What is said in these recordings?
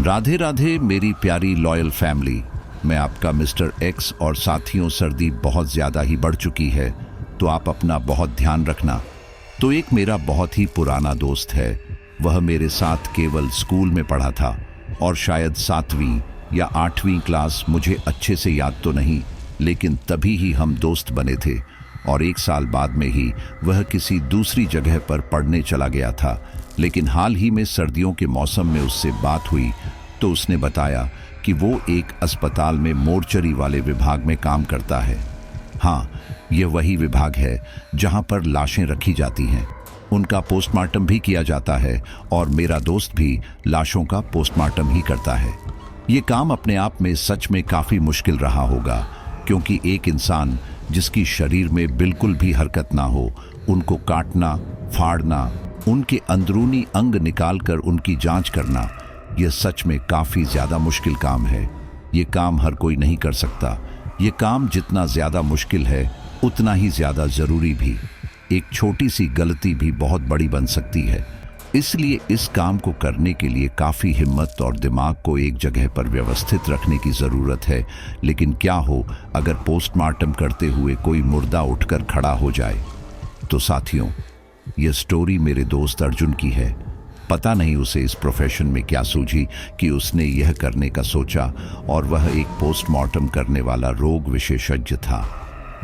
राधे राधे मेरी प्यारी loyal family. मैं आपका मिस्टर एक्स और साथियों, सर्दी बहुत ज़्यादा ही बढ़ चुकी है तो आप अपना बहुत ध्यान रखना। तो एक मेरा बहुत ही पुराना दोस्त है, वह मेरे साथ केवल स्कूल में पढ़ा था और शायद 7वीं या 8वीं क्लास, मुझे अच्छे से याद तो नहीं, लेकिन तभी ही हम दोस्त बने थे और 1 साल बाद में ही वह किसी दूसरी जगह पर पढ़ने चला गया था। लेकिन हाल ही में सर्दियों के मौसम में उससे बात हुई तो उसने बताया कि वो एक अस्पताल में मोर्चरी वाले विभाग में काम करता है। हाँ, यह वही विभाग है जहां पर लाशें रखी जाती हैं, उनका पोस्टमार्टम भी किया जाता है और मेरा दोस्त भी लाशों का पोस्टमार्टम ही करता है। ये काम अपने आप में सच में काफ़ी मुश्किल रहा होगा, क्योंकि एक इंसान जिसकी शरीर में बिल्कुल भी हरकत ना हो, उनको काटना, फाड़ना, उनके अंदरूनी अंग निकालकर उनकी जांच करना, यह सच में काफ़ी ज़्यादा मुश्किल काम है। ये काम हर कोई नहीं कर सकता। ये काम जितना ज़्यादा मुश्किल है उतना ही ज़्यादा ज़रूरी भी। एक छोटी सी गलती भी बहुत बड़ी बन सकती है, इसलिए इस काम को करने के लिए काफ़ी हिम्मत और दिमाग को एक जगह पर व्यवस्थित रखने की ज़रूरत है। लेकिन क्या हो अगर पोस्टमार्टम करते हुए कोई मुर्दा उठकर खड़ा हो जाए? तो साथियों, यह स्टोरी मेरे दोस्त अर्जुन की है। पता नहीं उसे इस प्रोफेशन में क्या सूझी कि उसने यह करने का सोचा, और वह एक पोस्टमार्टम करने वाला रोग विशेषज्ञ था।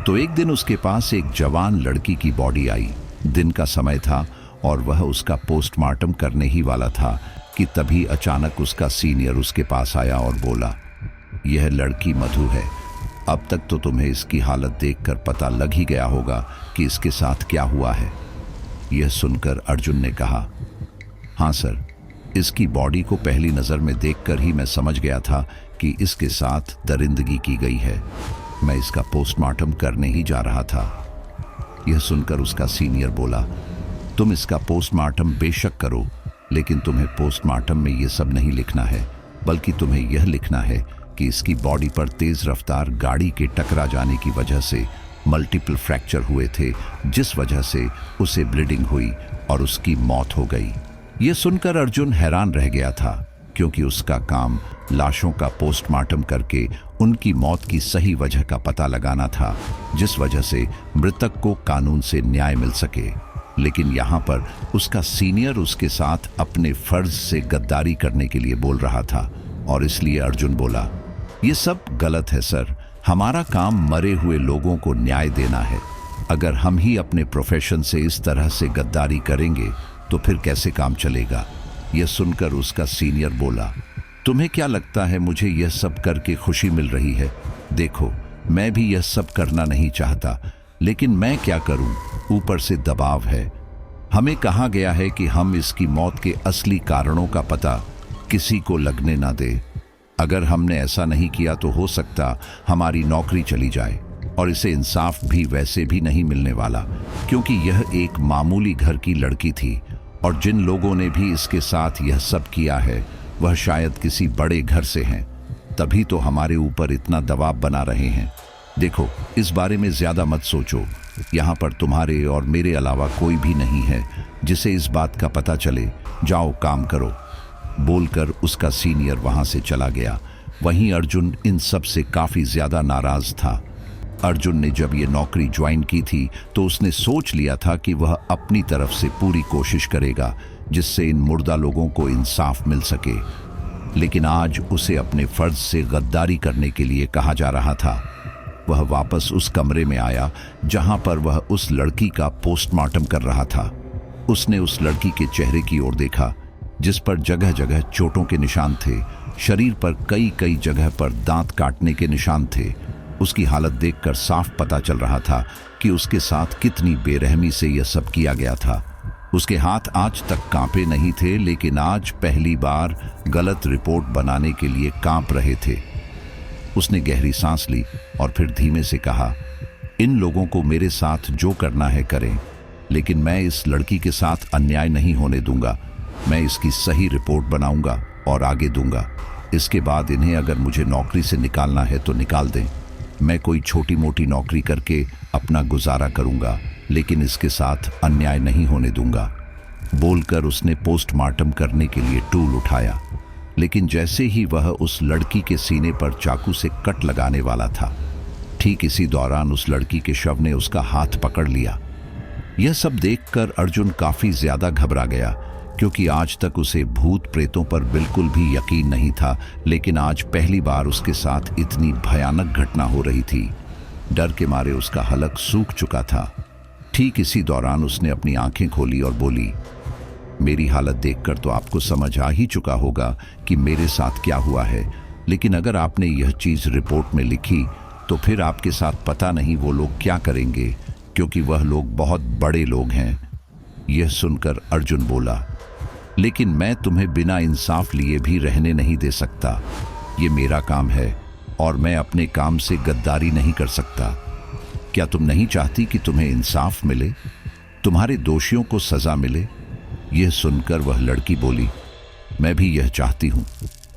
तो एक दिन उसके पास एक जवान लड़की की बॉडी आई। दिन का समय था और वह उसका पोस्टमार्टम करने ही वाला था कि तभी अचानक उसका सीनियर उसके पास आया और बोला, यह लड़की मधु है। अब तक तो तुम्हें इसकी हालत देखकर पता लग ही गया होगा कि इसके साथ क्या हुआ है। यह सुनकर अर्जुन ने कहा, हाँ सर, इसकी बॉडी को पहली नज़र में देखकर ही मैं समझ गया था कि इसके साथ दरिंदगी की गई है। मैं इसका पोस्टमार्टम करने ही जा रहा था। यह सुनकर उसका सीनियर बोला, तुम इसका पोस्टमार्टम बेशक करो, लेकिन तुम्हें पोस्टमार्टम में यह सब नहीं लिखना है, बल्कि तुम्हें यह लिखना है कि इसकी बॉडी पर तेज रफ्तार गाड़ी के टकरा जाने की वजह से मल्टीपल फ्रैक्चर हुए थे, जिस वजह से उसे ब्लीडिंग हुई और उसकी मौत हो गई। यह सुनकर अर्जुन हैरान रह गया था, क्योंकि उसका काम लाशों का पोस्टमार्टम करके उनकी मौत की सही वजह का पता लगाना था, जिस वजह से मृतक को कानून से न्याय मिल सके। लेकिन यहाँ पर उसका सीनियर उसके साथ अपने फर्ज से गद्दारी करने के लिए बोल रहा था, और इसलिए अर्जुन बोला, ये सब गलत है सर। हमारा काम मरे हुए लोगों को न्याय देना है। अगर हम ही अपने प्रोफेशन से इस तरह से गद्दारी करेंगे तो फिर कैसे काम चलेगा? यह सुनकर उसका सीनियर बोला, तुम्हें क्या लगता है मुझे यह सब करके खुशी मिल रही है? देखो, मैं भी यह सब करना नहीं चाहता, लेकिन मैं क्या करूं? ऊपर से दबाव है। हमें कहा गया है कि हम इसकी मौत के असली कारणों का पता किसी को लगने ना दे। अगर हमने ऐसा नहीं किया तो हो सकता हमारी नौकरी चली जाए, और इसे इंसाफ भी वैसे भी नहीं मिलने वाला, क्योंकि यह एक मामूली घर की लड़की थी, और जिन लोगों ने भी इसके साथ यह सब किया है वह शायद किसी बड़े घर से हैं, तभी तो हमारे ऊपर इतना दबाव बना रहे हैं। देखो, इस बारे में ज़्यादा मत सोचो। यहाँ पर तुम्हारे और मेरे अलावा कोई भी नहीं है जिसे इस बात का पता चले। जाओ, काम करो। बोलकर उसका सीनियर वहाँ से चला गया। वहीं अर्जुन इन सब से काफ़ी ज़्यादा नाराज़ था। अर्जुन ने जब ये नौकरी ज्वाइन की थी तो उसने सोच लिया था कि वह अपनी तरफ से पूरी कोशिश करेगा जिससे इन मुर्दा लोगों को इंसाफ मिल सके। लेकिन आज उसे अपने फर्ज से गद्दारी करने के लिए कहा जा रहा था। वह वापस उस कमरे में आया जहां पर वह उस लड़की का पोस्टमार्टम कर रहा था। उसने उस लड़की के चेहरे की ओर देखा, जिस पर जगह जगह चोटों के निशान थे। शरीर पर कई कई जगह पर दांत काटने के निशान थे। उसकी हालत देखकर साफ पता चल रहा था कि उसके साथ कितनी बेरहमी से यह सब किया गया था। उसके हाथ आज तक कांपे नहीं थे, लेकिन आज पहली बार गलत रिपोर्ट बनाने के लिए कांप रहे थे। उसने गहरी सांस ली और फिर धीमे से कहा, इन लोगों को मेरे साथ जो करना है करें, लेकिन मैं इस लड़की के साथ अन्याय नहीं होने दूंगा। मैं इसकी सही रिपोर्ट बनाऊंगा और आगे दूंगा। इसके बाद इन्हें अगर मुझे नौकरी से निकालना है तो निकाल दें। मैं कोई छोटी मोटी नौकरी करके अपना गुजारा करूंगा, लेकिन इसके साथ अन्याय नहीं होने दूंगा। बोलकर उसने पोस्टमार्टम करने के लिए टूल उठाया। लेकिन जैसे ही वह उस लड़की के सीने पर चाकू से कट लगाने वाला था, ठीक इसी दौरान उस लड़की के शव ने उसका हाथ पकड़ लिया। यह सब देखकर अर्जुन काफी ज्यादा घबरा गया, क्योंकि आज तक उसे भूत प्रेतों पर बिल्कुल भी यकीन नहीं था, लेकिन आज पहली बार उसके साथ इतनी भयानक घटना हो रही थी। डर के मारे उसका हलक सूख चुका था। ठीक इसी दौरान उसने अपनी आंखें खोली और बोली, मेरी हालत देखकर तो आपको समझ आ ही चुका होगा कि मेरे साथ क्या हुआ है, लेकिन अगर आपने यह चीज रिपोर्ट में लिखी तो फिर आपके साथ पता नहीं वो लोग क्या करेंगे, क्योंकि वह लोग बहुत बड़े लोग हैं। यह सुनकर अर्जुन बोला, लेकिन मैं तुम्हें बिना इंसाफ लिए भी रहने नहीं दे सकता। ये मेरा काम है और मैं अपने काम से गद्दारी नहीं कर सकता। क्या तुम नहीं चाहती कि तुम्हें इंसाफ मिले, तुम्हारे दोषियों को सजा मिले? यह सुनकर वह लड़की बोली, मैं भी यह चाहती हूं,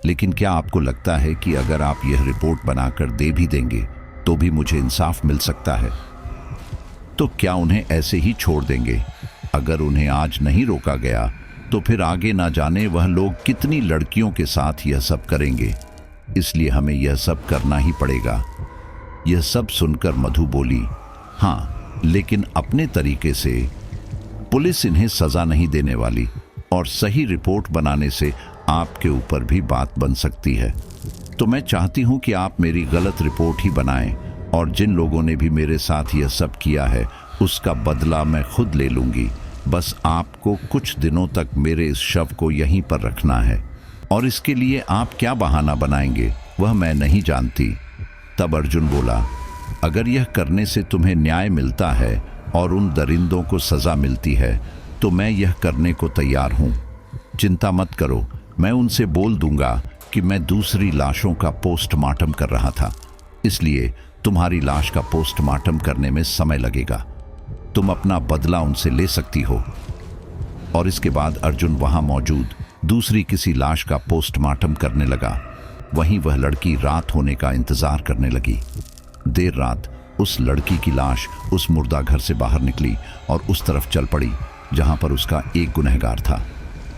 लेकिन क्या आपको लगता है कि अगर आप यह रिपोर्ट बनाकर दे भी देंगे तो भी मुझे इंसाफ मिल सकता है? तो क्या उन्हें ऐसे ही छोड़ देंगे? अगर उन्हें आज नहीं रोका गया तो फिर आगे ना जाने वह लोग कितनी लड़कियों के साथ यह सब करेंगे। इसलिए हमें यह सब करना ही पड़ेगा। यह सब सुनकर मधु बोली, हाँ, लेकिन अपने तरीके से। पुलिस इन्हें सजा नहीं देने वाली और सही रिपोर्ट बनाने से आपके ऊपर भी बात बन सकती है। तो मैं चाहती हूं कि आप मेरी गलत रिपोर्ट ही बनाएं और जिन लोगों ने भी मेरे साथ यह सब किया है उसका बदला मैं खुद ले लूंगी। बस आपको कुछ दिनों तक मेरे इस शव को यहीं पर रखना है, और इसके लिए आप क्या बहाना बनाएंगे वह मैं नहीं जानती। तब अर्जुन बोला, अगर यह करने से तुम्हें न्याय मिलता है और उन दरिंदों को सजा मिलती है तो मैं यह करने को तैयार हूं। चिंता मत करो, मैं उनसे बोल दूंगा कि मैं दूसरी लाशों का पोस्टमार्टम कर रहा था, इसलिए तुम्हारी लाश का पोस्टमार्टम करने में समय लगेगा। तुम अपना बदला उनसे ले सकती हो। और इसके बाद अर्जुन वहां मौजूद दूसरी किसी लाश का पोस्टमार्टम करने लगा। वहीं वह लड़की रात होने का इंतजार करने लगी। देर रात उस लड़की की लाश उस मुर्दा घर से बाहर निकली और उस तरफ चल पड़ी जहां पर उसका एक गुनहगार था।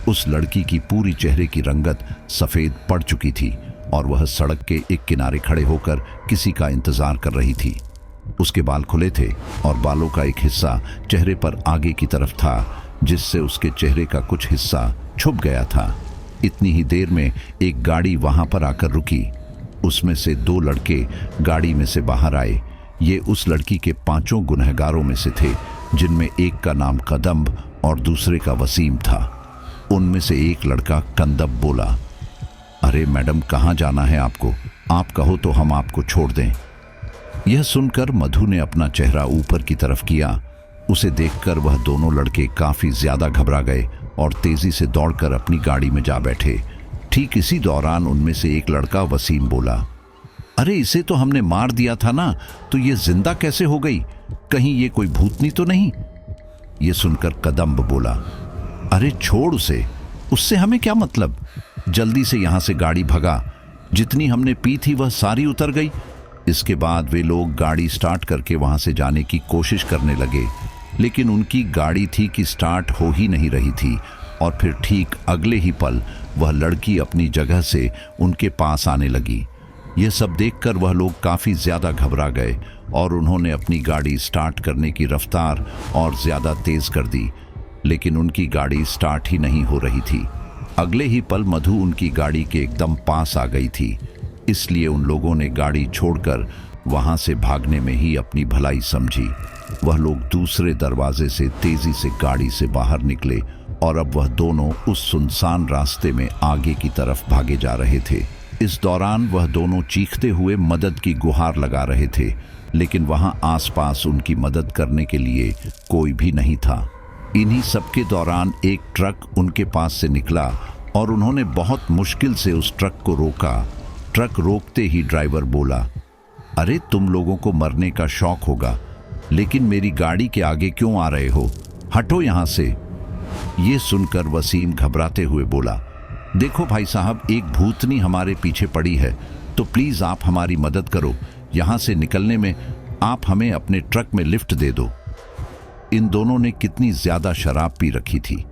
उस लड़की की पूरी चेहरे की रंगत सफेद पड़ चुकी थी और वह सड़क के एक किनारे खड़े होकर किसी का इंतजार कर रही थी। उसके बाल खुले थे और बालों का एक हिस्सा चेहरे पर आगे की तरफ था, जिससे उसके चेहरे का कुछ हिस्सा छुप गया था। इतनी ही देर में एक गाड़ी वहां पर आकर रुकी। उसमें से 2 लड़के गाड़ी में से बाहर आए। ये उस लड़की के 5 गुनहगारों में से थे, जिनमें एक का नाम कदम्ब और दूसरे का वसीम था। उनमें से एक लड़का कंदब बोला, अरे मैडम, कहाँ जाना है आपको? आप कहो तो हम आपको छोड़ दें। यह सुनकर मधु ने अपना चेहरा ऊपर की तरफ किया। उसे देखकर वह दोनों लड़के काफी ज्यादा घबरा गए और तेजी से दौड़कर अपनी गाड़ी में जा बैठे। ठीक इसी दौरान उनमें से एक लड़का वसीम बोला, अरे इसे तो हमने मार दिया था ना, तो ये जिंदा कैसे हो गई? कहीं ये कोई भूतनी तो नहीं? ये सुनकर कदम्ब बोला, अरे छोड़ उसे, उससे हमें क्या मतलब? जल्दी से यहां से गाड़ी भगा। जितनी हमने पी थी वह सारी उतर गई। इसके बाद वे लोग गाड़ी स्टार्ट करके वहां से जाने की कोशिश करने लगे, लेकिन उनकी गाड़ी थी कि स्टार्ट हो ही नहीं रही थी। और फिर ठीक अगले ही पल वह लड़की अपनी जगह से उनके पास आने लगी। यह सब देखकर वह लोग काफी ज्यादा घबरा गए और उन्होंने अपनी गाड़ी स्टार्ट करने की रफ्तार और ज्यादा तेज कर दी, लेकिन उनकी गाड़ी स्टार्ट ही नहीं हो रही थी। अगले ही पल मधु उनकी गाड़ी के एकदम पास आ गई थी, इसलिए उन लोगों ने गाड़ी छोड़कर वहां से भागने में ही अपनी भलाई समझी। वह लोग दूसरे दरवाजे से तेजी से गाड़ी से बाहर निकले और अब वह दोनों उस सुनसान रास्ते में आगे की तरफ भागे जा रहे थे। इस दौरान वह दोनों चीखते हुए मदद की गुहार लगा रहे थे, लेकिन वहां आसपास उनकी मदद करने के लिए कोई भी नहीं था। इन्हीं सबके दौरान एक ट्रक उनके पास से निकला और उन्होंने बहुत मुश्किल से उस ट्रक को रोका। ट्रक रोकते ही ड्राइवर बोला, अरे तुम लोगों को मरने का शौक होगा, लेकिन मेरी गाड़ी के आगे क्यों आ रहे हो? हटो यहां से। ये सुनकर वसीम घबराते हुए बोला, देखो भाई साहब, एक भूतनी हमारे पीछे पड़ी है, तो प्लीज आप हमारी मदद करो। यहां से निकलने में आप हमें अपने ट्रक में लिफ्ट दे दो। इन दोनों ने कितनी ज्यादा शराब पी रखी थी,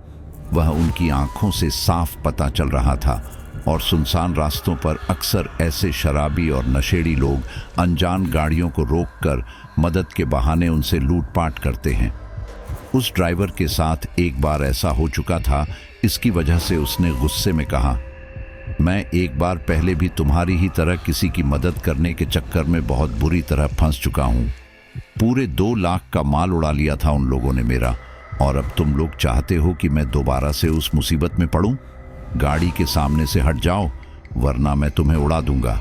वह उनकी आंखों से साफ पता चल रहा था और सुनसान रास्तों पर अक्सर ऐसे शराबी और नशेड़ी लोग अनजान गाड़ियों को रोककर मदद के बहाने उनसे लूटपाट करते हैं। उस ड्राइवर के साथ एक बार ऐसा हो चुका था। इसकी वजह से उसने गुस्से में कहा, मैं एक बार पहले भी तुम्हारी ही तरह किसी की मदद करने के चक्कर में बहुत बुरी तरह फंस चुका हूं। पूरे 2 लाख का माल उड़ा लिया था उन लोगों ने मेरा, और अब तुम लोग चाहते हो कि मैं दोबारा से उस मुसीबत में पड़ूं? गाड़ी के सामने से हट जाओ, वरना मैं तुम्हें उड़ा दूंगा।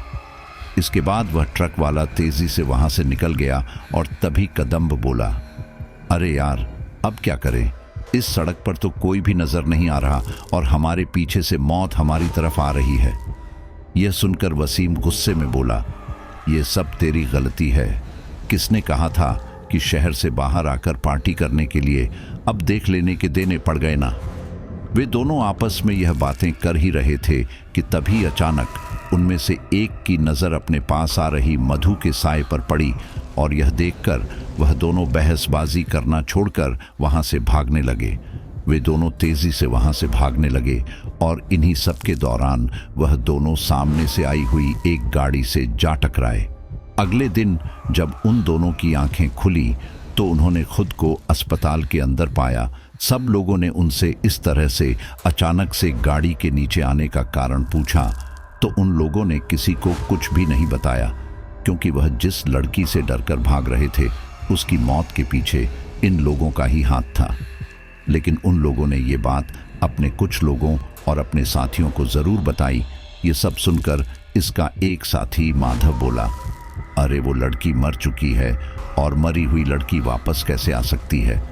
इसके बाद वह ट्रक वाला तेजी से वहां से निकल गया और तभी कदम्ब बोला, अरे यार, अब क्या करें? इस सड़क पर तो कोई भी नजर नहीं आ रहा और हमारे पीछे से मौत हमारी तरफ आ रही है। यह सुनकर वसीम गुस्से में बोला, यह सब तेरी गलती है। किसने कहा था कि शहर से बाहर आकर पार्टी करने के लिए? अब देख लेने के देने पड़ गए ना। वे दोनों आपस में यह बातें कर ही रहे थे कि तभी अचानक उनमें से एक की नज़र अपने पास आ रही मधु के साए पर पड़ी और यह देखकर वह दोनों बहसबाजी करना छोड़कर वहां से भागने लगे। वे दोनों तेजी से वहां से भागने लगे और इन्हीं सब के दौरान वह दोनों सामने से आई हुई एक गाड़ी से जा टकराए। अगले दिन जब उन दोनों की आंखें खुली तो उन्होंने खुद को अस्पताल के अंदर पाया। सब लोगों ने उनसे इस तरह से अचानक से गाड़ी के नीचे आने का कारण पूछा तो उन लोगों ने किसी को कुछ भी नहीं बताया, क्योंकि वह जिस लड़की से डरकर भाग रहे थे उसकी मौत के पीछे इन लोगों का ही हाथ था। लेकिन उन लोगों ने ये बात अपने कुछ लोगों और अपने साथियों को जरूर बताई। ये सब सुनकर इसका एक साथी माधव बोला, अरे वो लड़की मर चुकी है और मरी हुई लड़की वापस कैसे आ सकती है?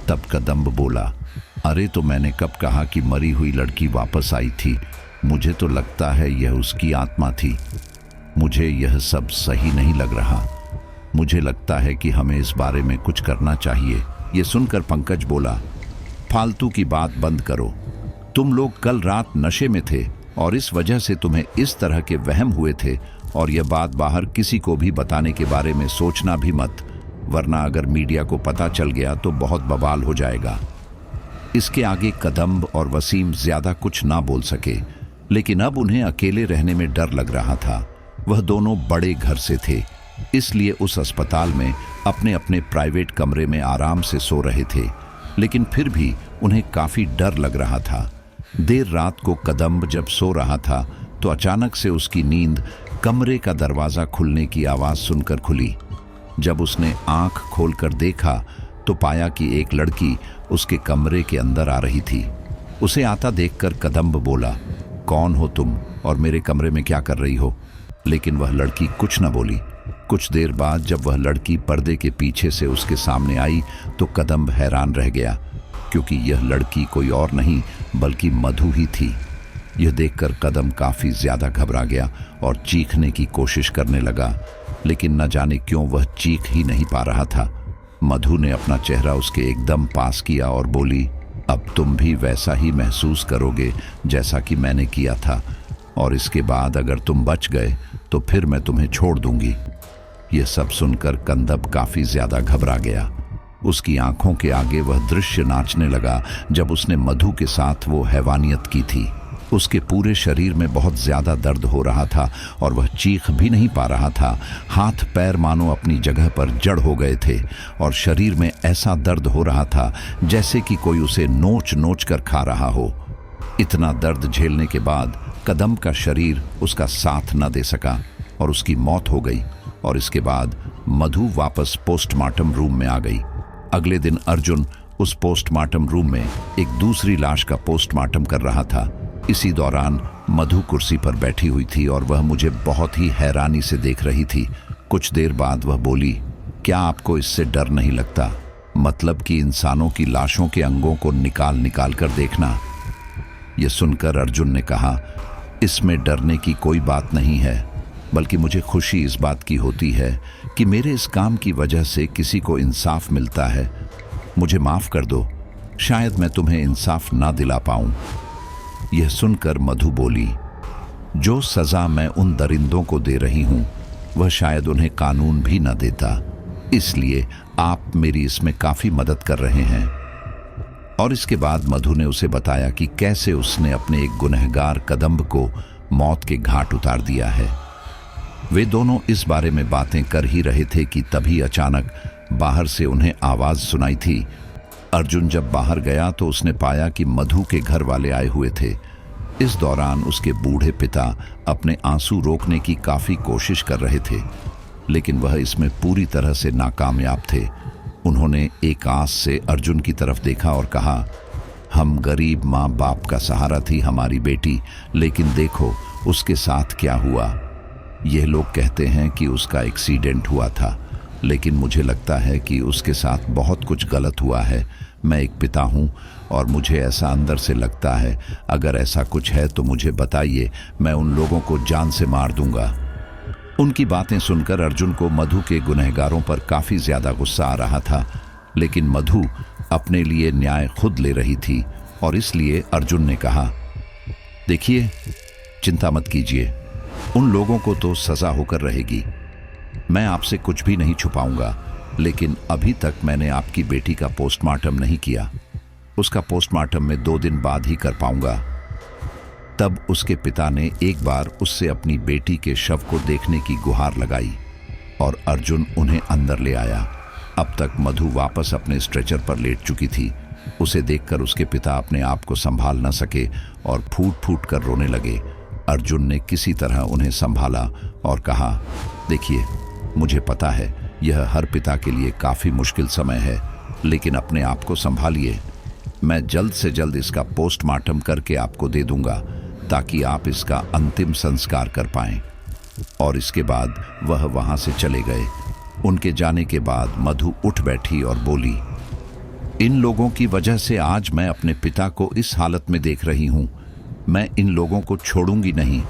तब कदम्ब बोला, अरे तो मैंने कब कहा कि मरी हुई लड़की वापस आई थी? मुझे तो लगता है यह उसकी आत्मा थी। मुझे यह सब सही नहीं लग रहा। मुझे लगता है कि हमें इस बारे में कुछ करना चाहिए। ये सुनकर पंकज बोला, फालतू की बात बंद करो। तुम लोग कल रात नशे में थे और इस वजह से तुम्हें इस तरह के वहम हुए थे, और यह बात बाहर किसी को भी बताने के बारे में सोचना भी मत, वरना अगर मीडिया को पता चल गया तो बहुत बवाल हो जाएगा। इसके आगे कदम्ब और वसीम ज्यादा कुछ ना बोल सके, लेकिन अब उन्हें अकेले रहने में डर लग रहा था। वह दोनों बड़े घर से थे, इसलिए उस अस्पताल में अपने अपने प्राइवेट कमरे में आराम से सो रहे थे, लेकिन फिर भी उन्हें काफी डर लग रहा था। देर रात को कदम्ब जब सो रहा था तो अचानक से उसकी नींद कमरे का दरवाजा खुलने की आवाज सुनकर खुली। जब उसने आंख खोलकर देखा तो पाया कि एक लड़की उसके कमरे के अंदर आ रही थी। उसे आता देखकर कदम्ब बोला, कौन हो तुम और मेरे कमरे में क्या कर रही हो? लेकिन वह लड़की कुछ न बोली। कुछ देर बाद जब वह लड़की पर्दे के पीछे से उसके सामने आई तो कदम्ब हैरान रह गया, क्योंकि यह लड़की कोई और नहीं बल्कि मधु ही थी। यह देखकर कदम काफी ज्यादा घबरा गया और चीखने की कोशिश करने लगा, लेकिन न जाने क्यों वह चीख ही नहीं पा रहा था। मधु ने अपना चेहरा उसके एकदम पास किया और बोली, अब तुम भी वैसा ही महसूस करोगे जैसा कि मैंने किया था, और इसके बाद अगर तुम बच गए तो फिर मैं तुम्हें छोड़ दूंगी। यह सब सुनकर कंदब काफी ज्यादा घबरा गया। उसकी आंखों के आगे वह दृश्य नाचने लगा जब उसने मधु के साथ वो हैवानियत की थी। उसके पूरे शरीर में बहुत ज्यादा दर्द हो रहा था और वह चीख भी नहीं पा रहा था। हाथ पैर मानो अपनी जगह पर जड़ हो गए थे और शरीर में ऐसा दर्द हो रहा था जैसे कि कोई उसे नोच नोच कर खा रहा हो। इतना दर्द झेलने के बाद कदम्ब का शरीर उसका साथ न दे सका और उसकी मौत हो गई। और इसके बाद मधु वापस पोस्टमार्टम रूम में आ गई। अगले दिन अर्जुन उस पोस्टमार्टम रूम में एक दूसरी लाश का पोस्टमार्टम कर रहा था। इसी दौरान मधु कुर्सी पर बैठी हुई थी और वह मुझे बहुत ही हैरानी से देख रही थी। कुछ देर बाद वह बोली, क्या आपको इससे डर नहीं लगता? मतलब कि इंसानों की लाशों के अंगों को निकाल निकाल कर देखना। यह सुनकर अर्जुन ने कहा, इसमें डरने की कोई बात नहीं है, बल्कि मुझे खुशी इस बात की होती है कि मेरे इस काम की वजह से किसी को इंसाफ मिलता है। मुझे माफ कर दो, शायद मैं तुम्हें इंसाफ ना दिला पाऊं। यह सुनकर मधु बोली, जो सजा मैं उन दरिंदों को दे रही हूं वह शायद उन्हें कानून भी न देता, इसलिए आप मेरी इसमें काफी मदद कर रहे हैं। और इसके बाद मधु ने उसे बताया कि कैसे उसने अपने एक गुनहगार कदम्ब को मौत के घाट उतार दिया है। वे दोनों इस बारे में बातें कर ही रहे थे कि तभी अचानक बाहर से उन्हें आवाज सुनाई थी। अर्जुन जब बाहर गया तो उसने पाया कि मधु के घर वाले आए हुए थे। इस दौरान उसके बूढ़े पिता अपने आंसू रोकने की काफी कोशिश कर रहे थे, लेकिन वह इसमें पूरी तरह से नाकामयाब थे। उन्होंने एक आस से अर्जुन की तरफ देखा और कहा, हम गरीब माँ बाप का सहारा थी हमारी बेटी, लेकिन देखो उसके साथ क्या हुआ। यह लोग कहते हैं कि उसका एक्सीडेंट हुआ था, लेकिन मुझे लगता है कि उसके साथ बहुत कुछ गलत हुआ है। मैं एक पिता हूँ और मुझे ऐसा अंदर से लगता है, अगर ऐसा कुछ है तो मुझे बताइए, मैं उन लोगों को जान से मार दूंगा। उनकी बातें सुनकर अर्जुन को मधु के गुनहगारों पर काफी ज्यादा गुस्सा आ रहा था, लेकिन मधु अपने लिए न्याय खुद ले रही थी और इसलिए अर्जुन ने कहा, देखिए, चिंता मत कीजिए, उन लोगों को तो सजा होकर रहेगी। मैं आपसे कुछ भी नहीं छुपाऊंगा, लेकिन अभी तक मैंने आपकी बेटी का पोस्टमार्टम नहीं किया। उसका पोस्टमार्टम मैं 2 दिन बाद ही कर पाऊंगा। तब उसके पिता ने एक बार उससे अपनी बेटी के शव को देखने की गुहार लगाई और अर्जुन उन्हें अंदर ले आया। अब तक मधु वापस अपने स्ट्रेचर पर लेट चुकी थी। उसे देखकर उसके पिता अपने आप को संभाल न सके और फूट फूट कर रोने लगे। अर्जुन ने किसी तरह उन्हें संभाला और कहा, देखिए, मुझे पता है यह हर पिता के लिए काफी मुश्किल समय है, लेकिन अपने आप को संभालिए। मैं जल्द से जल्द इसका पोस्टमार्टम करके आपको दे दूंगा ताकि आप इसका अंतिम संस्कार कर पाएं। और इसके बाद वह वहां से चले गए। उनके जाने के बाद मधु उठ बैठी और बोली, इन लोगों की वजह से आज मैं अपने पिता को इस हालत में देख रही हूं। मैं इन लोगों को छोड़ूंगी नहीं।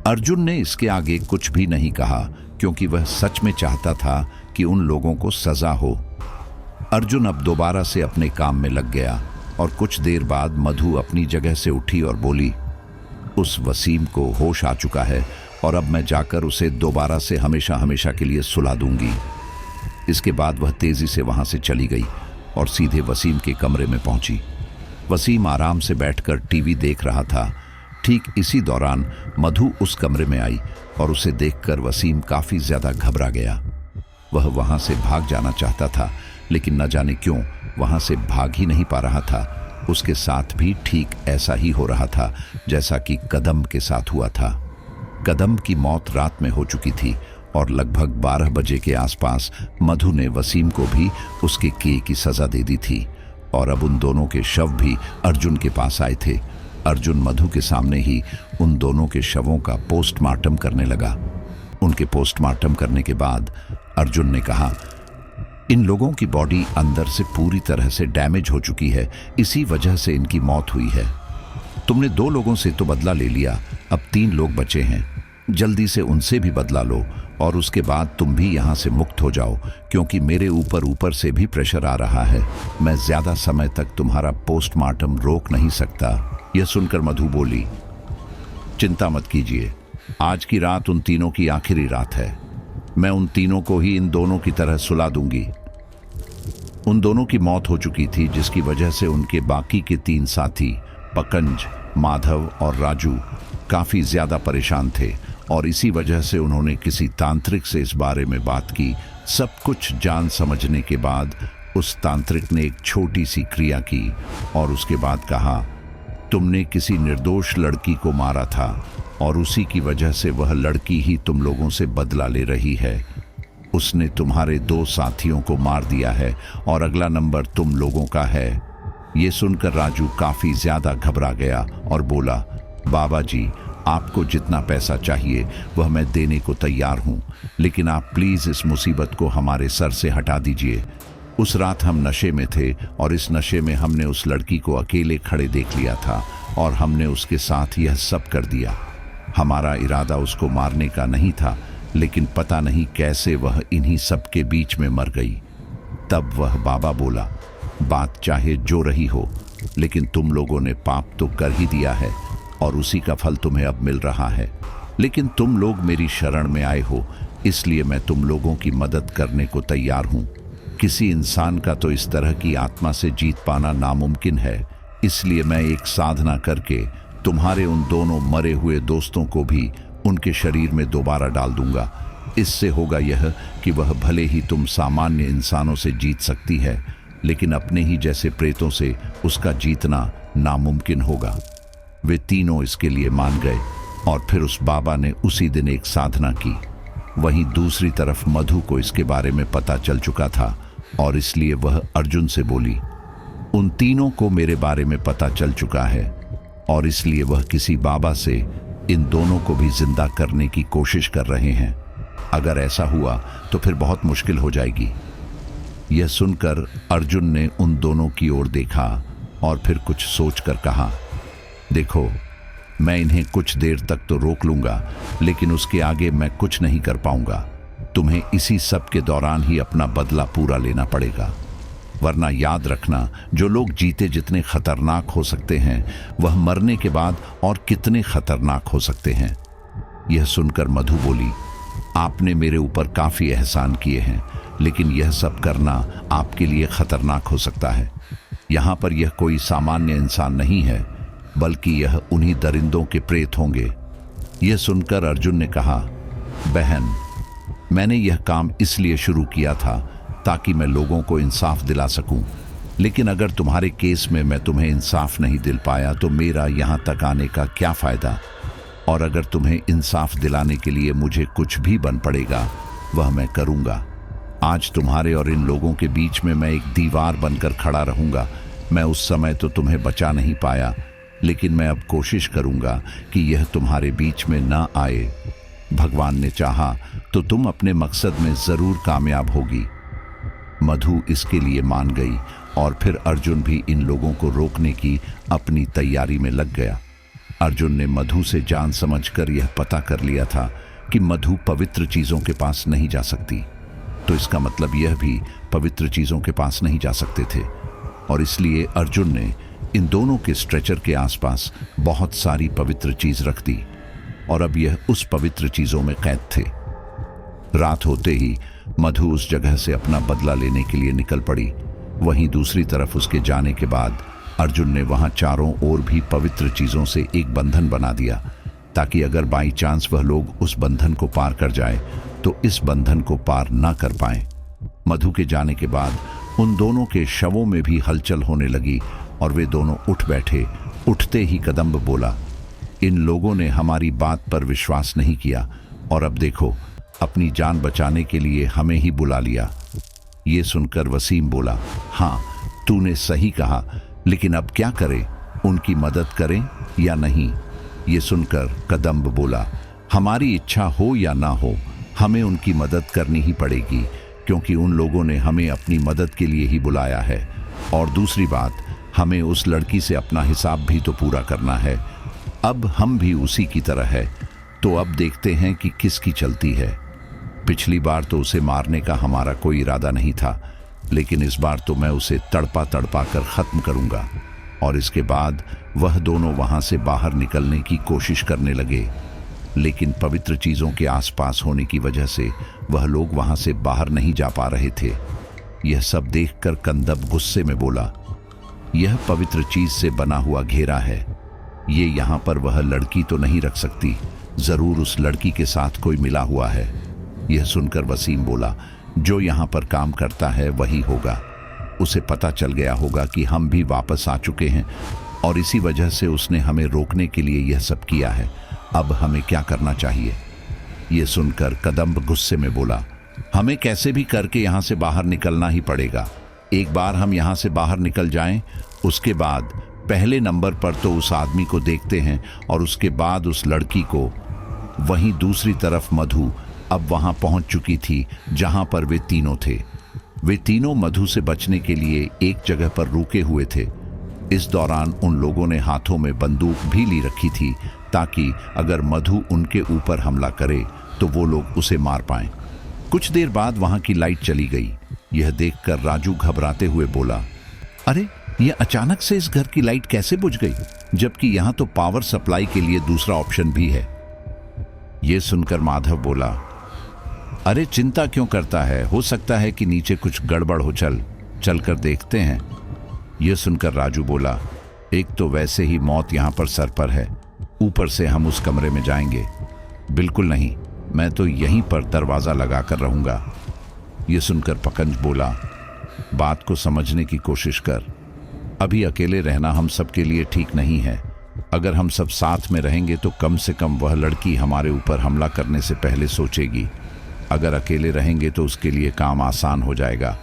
अर्जुन ने इसके आगे कुछ भी नहीं कहा, क्योंकि वह सच में चाहता था कि उन लोगों को सजा हो। अर्जुन अब दोबारा से अपने काम में लग गया और कुछ देर बाद मधु अपनी जगह से उठी और बोली, उस वसीम को होश आ चुका है और अब मैं जाकर उसे दोबारा से हमेशा हमेशा के लिए सुला दूंगी। इसके बाद वह तेजी से वहां से चली गई और सीधे वसीम के कमरे में पहुंची। वसीम आराम से बैठकर टीवी देख रहा था। ठीक इसी दौरान मधु उस कमरे में आई और उसे देखकर वसीम काफी ज्यादा घबरा गया। वह वहां से भाग जाना चाहता था, लेकिन न जाने क्यों वहां से भाग ही नहीं पा रहा था। उसके साथ भी ठीक ऐसा ही हो रहा था जैसा कि कदम्ब के साथ हुआ था। कदम्ब की मौत रात में हो चुकी थी और लगभग 12 बजे के आसपास मधु ने वसीम को भी उसके किए की सजा दे दी थी और अब उन दोनों के शव भी अर्जुन के पास आए थे। अर्जुन मधु के सामने ही उन दोनों के शवों का पोस्टमार्टम करने लगा। उनके पोस्टमार्टम करने के बाद अर्जुन ने कहा, इन लोगों की बॉडी अंदर से पूरी तरह से डैमेज हो चुकी है, इसी वजह से इनकी मौत हुई है। तुमने 2 लोगों से तो बदला ले लिया, अब 3 लोग बचे हैं। जल्दी से उनसे भी बदला लो और उसके बाद तुम भी यहाँ से मुक्त हो जाओ, क्योंकि मेरे ऊपर से भी प्रेशर आ रहा है। मैं ज्यादा समय तक तुम्हारा पोस्टमार्टम रोक नहीं सकता। यह सुनकर मधु बोली, चिंता मत कीजिए, आज की रात उन तीनों की आखिरी रात है। मैं उन तीनों को ही इन दोनों की तरह सुला दूंगी। उन दोनों की मौत हो चुकी थी, जिसकी वजह से उनके बाकी के 3 साथी पकंज, माधव और राजू काफी ज्यादा परेशान थे और इसी वजह से उन्होंने किसी तांत्रिक से इस बारे में बात की। सब कुछ जान समझने के बाद उस तांत्रिक ने एक छोटी सी क्रिया की और उसके बाद कहा, तुमने किसी निर्दोष लड़की को मारा था और उसी की वजह से वह लड़की ही तुम लोगों से बदला ले रही है। उसने तुम्हारे 2 साथियों को मार दिया है और अगला नंबर तुम लोगों का है। ये सुनकर राजू काफी ज्यादा घबरा गया और बोला, बाबा जी, आपको जितना पैसा चाहिए वह मैं देने को तैयार हूं, लेकिन आप प्लीज इस मुसीबत को हमारे सर से हटा दीजिए। उस रात हम नशे में थे और इस नशे में हमने उस लड़की को अकेले खड़े देख लिया था और हमने उसके साथ यह सब कर दिया। हमारा इरादा उसको मारने का नहीं था, लेकिन पता नहीं कैसे वह इन्हीं सब के बीच में मर गई। तब वह बाबा बोला, बात चाहे जो रही हो, लेकिन तुम लोगों ने पाप तो कर ही दिया है और उसी का फल तुम्हें अब मिल रहा है। लेकिन तुम लोग मेरी शरण में आए हो, इसलिए मैं तुम लोगों की मदद करने को तैयार हूं। किसी इंसान का तो इस तरह की आत्मा से जीत पाना नामुमकिन है। इसलिए मैं एक साधना करके तुम्हारे उन दोनों मरे हुए दोस्तों को भी उनके शरीर में दोबारा डाल दूंगा। इससे होगा यह कि वह भले ही तुम सामान्य इंसानों से जीत सकती है, लेकिन अपने ही जैसे प्रेतों से उसका जीतना नामुमकिन होगा। वे तीनों इसके लिए मान गए और फिर उस बाबा ने उसी दिन एक साधना की। वहीं दूसरी तरफ मधु को इसके बारे में पता चल चुका था और इसलिए वह अर्जुन से बोली, उन तीनों को मेरे बारे में पता चल चुका है और इसलिए वह किसी बाबा से इन दोनों को भी जिंदा करने की कोशिश कर रहे हैं। अगर ऐसा हुआ तो फिर बहुत मुश्किल हो जाएगी। यह सुनकर अर्जुन ने उन दोनों की ओर देखा और फिर कुछ सोचकर कहा, देखो, मैं इन्हें कुछ देर तक तो रोक लूंगा, लेकिन उसके आगे मैं कुछ नहीं कर पाऊंगा। तुम्हें इसी सब के दौरान ही अपना बदला पूरा लेना पड़ेगा, वरना याद रखना, जो लोग जीते जितने खतरनाक हो सकते हैं, वह मरने के बाद और कितने खतरनाक हो सकते हैं। यह सुनकर मधु बोली, आपने मेरे ऊपर काफी एहसान किए हैं, लेकिन यह सब करना आपके लिए खतरनाक हो सकता है। यहाँ पर यह कोई सामान्य इंसान नहीं है, बल्कि यह उन्हीं दरिंदों के प्रेत होंगे। यह सुनकर अर्जुन ने कहा, बहन, मैंने यह काम इसलिए शुरू किया था ताकि मैं लोगों को इंसाफ दिला सकूं, लेकिन अगर तुम्हारे केस में मैं तुम्हें इंसाफ नहीं दिल पाया तो मेरा यहाँ तक आने का क्या फायदा। और अगर तुम्हें इंसाफ दिलाने के लिए मुझे कुछ भी बन पड़ेगा, वह मैं करूँगा। आज तुम्हारे और इन लोगों के बीच में मैं एक दीवार बनकर खड़ा रहूँगा। मैं उस समय तो तुम्हें बचा नहीं पाया, लेकिन मैं अब कोशिश करूँगा कि यह तुम्हारे बीच में ना आए। भगवान ने चाहा तो तुम अपने मकसद में ज़रूर कामयाब होगी। मधु इसके लिए मान गई और फिर अर्जुन भी इन लोगों को रोकने की अपनी तैयारी में लग गया। अर्जुन ने मधु से जान समझकर यह पता कर लिया था कि मधु पवित्र चीज़ों के पास नहीं जा सकती, तो इसका मतलब यह भी पवित्र चीज़ों के पास नहीं जा सकते थे। और इसलिए अर्जुन ने इन दोनों के स्ट्रेचर के आसपास बहुत सारी पवित्र चीज़ रख दी और अब यह उस पवित्र चीज़ों में कैद थे। रात होते ही मधु उस जगह से अपना बदला लेने के लिए निकल पड़ी। वहीं दूसरी तरफ उसके जाने के बाद अर्जुन ने वहां चारों ओर भी पवित्र चीज़ों से एक बंधन बना दिया, ताकि अगर बाई चांस वह लोग उस बंधन को पार कर जाए तो इस बंधन को पार ना कर पाए। मधु के जाने के बाद उन दोनों के शवों में भी हलचल होने लगी और वे दोनों उठ बैठे। उठते ही कदम्ब बोला, इन लोगों ने हमारी बात पर विश्वास नहीं किया और अब देखो, अपनी जान बचाने के लिए हमें ही बुला लिया। ये सुनकर वसीम बोला, हाँ, तूने सही कहा, लेकिन अब क्या करें, उनकी मदद करें या नहीं? ये सुनकर कदम्ब बोला, हमारी इच्छा हो या ना हो, हमें उनकी मदद करनी ही पड़ेगी, क्योंकि उन लोगों ने हमें अपनी मदद के लिए ही बुलाया है। और दूसरी बात, हमें उस लड़की से अपना हिसाब भी तो पूरा करना है। अब हम भी उसी की तरह है, तो अब देखते हैं कि किसकी चलती है। पिछली बार तो उसे मारने का हमारा कोई इरादा नहीं था, लेकिन इस बार तो मैं उसे तड़पा तड़पा कर ख़त्म करूंगा। और इसके बाद वह दोनों वहां से बाहर निकलने की कोशिश करने लगे, लेकिन पवित्र चीज़ों के आसपास होने की वजह से वह लोग वहां से बाहर नहीं जा पा रहे थे। यह सब देखकर कंदब गुस्से में बोला, यह पवित्र चीज़ से बना हुआ घेरा है, ये यहाँ पर वह लड़की तो नहीं रख सकती, ज़रूर उस लड़की के साथ कोई मिला हुआ है। यह सुनकर वसीम बोला, जो यहाँ पर काम करता है वही होगा, उसे पता चल गया होगा कि हम भी वापस आ चुके हैं और इसी वजह से उसने हमें रोकने के लिए यह सब किया है। अब हमें क्या करना चाहिए? यह सुनकर कदम्ब गुस्से में बोला, हमें कैसे भी करके यहाँ से बाहर निकलना ही पड़ेगा। एक बार हम यहाँ से बाहर निकल जाएं, उसके बाद पहले नंबर पर तो उस आदमी को देखते हैं और उसके बाद उस लड़की को। वहीं दूसरी तरफ मधु अब वहां पहुंच चुकी थी जहां पर वे तीनों थे। वे तीनों मधु से बचने के लिए एक जगह पर रुके हुए थे। इस दौरान उन लोगों ने हाथों में बंदूक भी ली रखी थी, ताकि अगर मधु उनके ऊपर हमला करे तो वो लोग उसे मार पाएं। कुछ देर बाद वहां की लाइट चली गई। यह देखकर राजू घबराते हुए बोला, अरे, यह अचानक से इस घर की लाइट कैसे बुझ गई, जबकि यहाँ तो पावर सप्लाई के लिए दूसरा ऑप्शन भी है। यह सुनकर माधव बोला, अरे चिंता क्यों करता है, हो सकता है कि नीचे कुछ गड़बड़ हो, चल कर देखते हैं। यह सुनकर राजू बोला, एक तो वैसे ही मौत यहाँ पर सर पर है, ऊपर से हम उस कमरे में जाएंगे? बिल्कुल नहीं, मैं तो यहीं पर दरवाज़ा लगा कर रहूँगा। यह सुनकर पंकज बोला, बात को समझने की कोशिश कर। अभी अकेले रहना हम सबके लिए ठीक नहीं है। अगर हम सब साथ में रहेंगे तो कम से कम वह लड़की हमारे ऊपर हमला करने से पहले सोचेगी। अगर अकेले रहेंगे तो उसके लिए काम आसान हो जाएगा।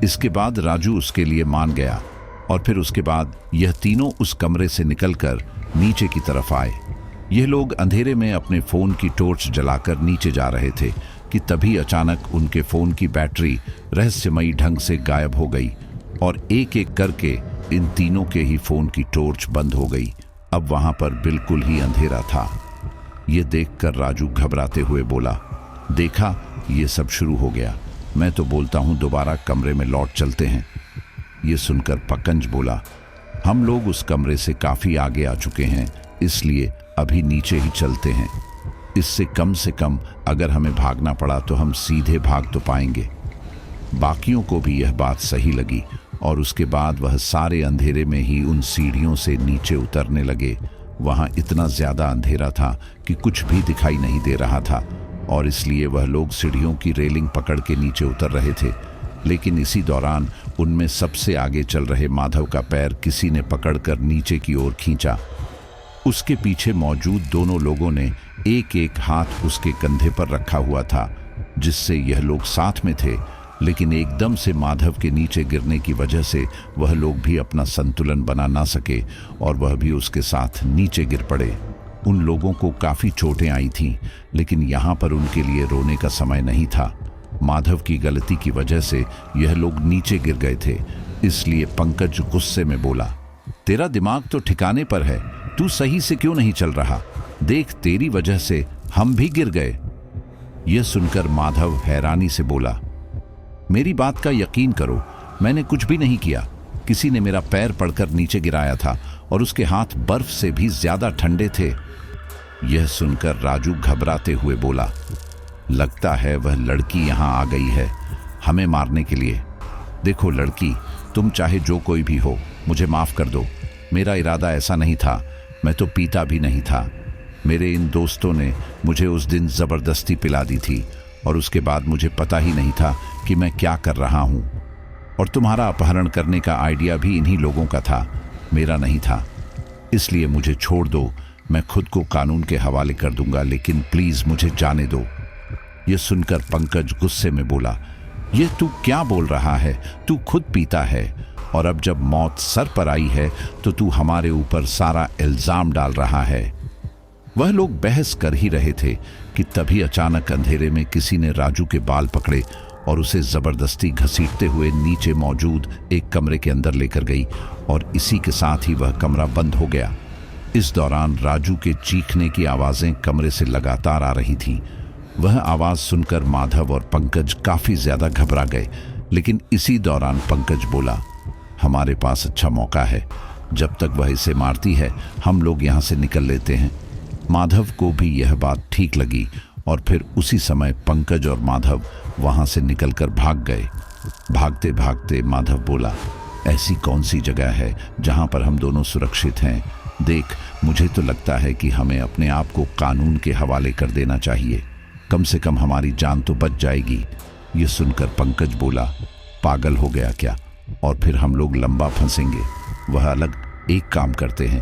इसके बाद राजू उसके लिए मान गया और फिर उसके बाद यह तीनों उस कमरे से निकलकर नीचे की तरफ आए। यह लोग अंधेरे में अपने फ़ोन की टॉर्च जलाकर नीचे जा रहे थे कि तभी अचानक उनके फ़ोन की बैटरी रहस्यमयी ढंग से गायब हो गई और एक एक करके इन तीनों के ही फ़ोन की टॉर्च बंद हो गई। अब वहाँ पर बिल्कुल ही अंधेरा था। ये देखकर राजू घबराते हुए बोला, देखा, ये सब शुरू हो गया। मैं तो बोलता हूँ दोबारा कमरे में लौट चलते हैं। ये सुनकर पंकज बोला, हम लोग उस कमरे से काफ़ी आगे आ चुके हैं, इसलिए अभी नीचे ही चलते हैं। इससे कम अगर हमें भागना पड़ा तो हम सीधे भाग तो पाएंगे। बाकियों को भी यह बात सही लगी और उसके बाद वह सारे अंधेरे में ही उन सीढ़ियों से नीचे उतरने लगे। वहाँ इतना ज़्यादा अंधेरा था कि कुछ भी दिखाई नहीं दे रहा था और इसलिए वह लोग सीढ़ियों की रेलिंग पकड़ के नीचे उतर रहे थे। लेकिन इसी दौरान उनमें सबसे आगे चल रहे माधव का पैर किसी ने पकड़कर नीचे की ओर खींचा। उसके पीछे मौजूद दोनों लोगों ने एक एक हाथ उसके कंधे पर रखा हुआ था, जिससे यह लोग साथ में थे। लेकिन एकदम से माधव के नीचे गिरने की वजह से वह लोग भी अपना संतुलन बना ना सके और वह भी उसके साथ नीचे गिर पड़े। उन लोगों को काफ़ी चोटें आई थीं, लेकिन यहाँ पर उनके लिए रोने का समय नहीं था। माधव की गलती की वजह से यह लोग नीचे गिर गए थे। इसलिए पंकज गुस्से में बोला, तेरा दिमाग तो ठिकाने पर है, तू सही से क्यों नहीं चल रहा? देख, तेरी वजह से हम भी गिर गए। यह सुनकर माधव हैरानी से बोला, मेरी बात का यकीन करो, मैंने कुछ भी नहीं किया। किसी ने मेरा पैर पकड़कर नीचे गिराया था और उसके हाथ बर्फ से भी ज्यादा ठंडे थे। यह सुनकर राजू घबराते हुए बोला, लगता है वह लड़की यहाँ आ गई है हमें मारने के लिए। देखो लड़की, तुम चाहे जो कोई भी हो, मुझे माफ़ कर दो। मेरा इरादा ऐसा नहीं था, मैं तो पीता भी नहीं था। मेरे इन दोस्तों ने मुझे उस दिन ज़बरदस्ती पिला दी थी और उसके बाद मुझे पता ही नहीं था कि मैं क्या कर रहा हूँ। और तुम्हारा अपहरण करने का आइडिया भी इन्हीं लोगों का था, मेरा नहीं था। इसलिए मुझे छोड़ दो, मैं खुद को कानून के हवाले कर दूंगा, लेकिन प्लीज़ मुझे जाने दो। यह सुनकर पंकज गुस्से में बोला, यह तू क्या बोल रहा है? तू खुद पीता है और अब जब मौत सर पर आई है तो तू हमारे ऊपर सारा इल्ज़ाम डाल रहा है। वह लोग बहस कर ही रहे थे कि तभी अचानक अंधेरे में किसी ने राजू के बाल पकड़े और उसे ज़बरदस्ती घसीटते हुए नीचे मौजूद एक कमरे के अंदर लेकर गई और इसी के साथ ही वह कमरा बंद हो गया। इस दौरान राजू के चीखने की आवाज़ें कमरे से लगातार आ रही थीं। वह आवाज़ सुनकर माधव और पंकज काफ़ी ज़्यादा घबरा गए, लेकिन इसी दौरान पंकज बोला, हमारे पास अच्छा मौका है, जब तक वह इसे मारती है हम लोग यहाँ से निकल लेते हैं। माधव को भी यह बात ठीक लगी और फिर उसी समय पंकज और माधव वहाँ से निकलकर भाग गए। भागते भागते माधव बोला, ऐसी कौन सी जगह है जहाँ पर हम दोनों सुरक्षित हैं? देख, मुझे तो लगता है कि हमें अपने आप को कानून के हवाले कर देना चाहिए, कम से कम हमारी जान तो बच जाएगी। ये सुनकर पंकज बोला, पागल हो गया क्या? और फिर हम लोग लंबा फंसेंगे। वह अलग एक काम करते हैं,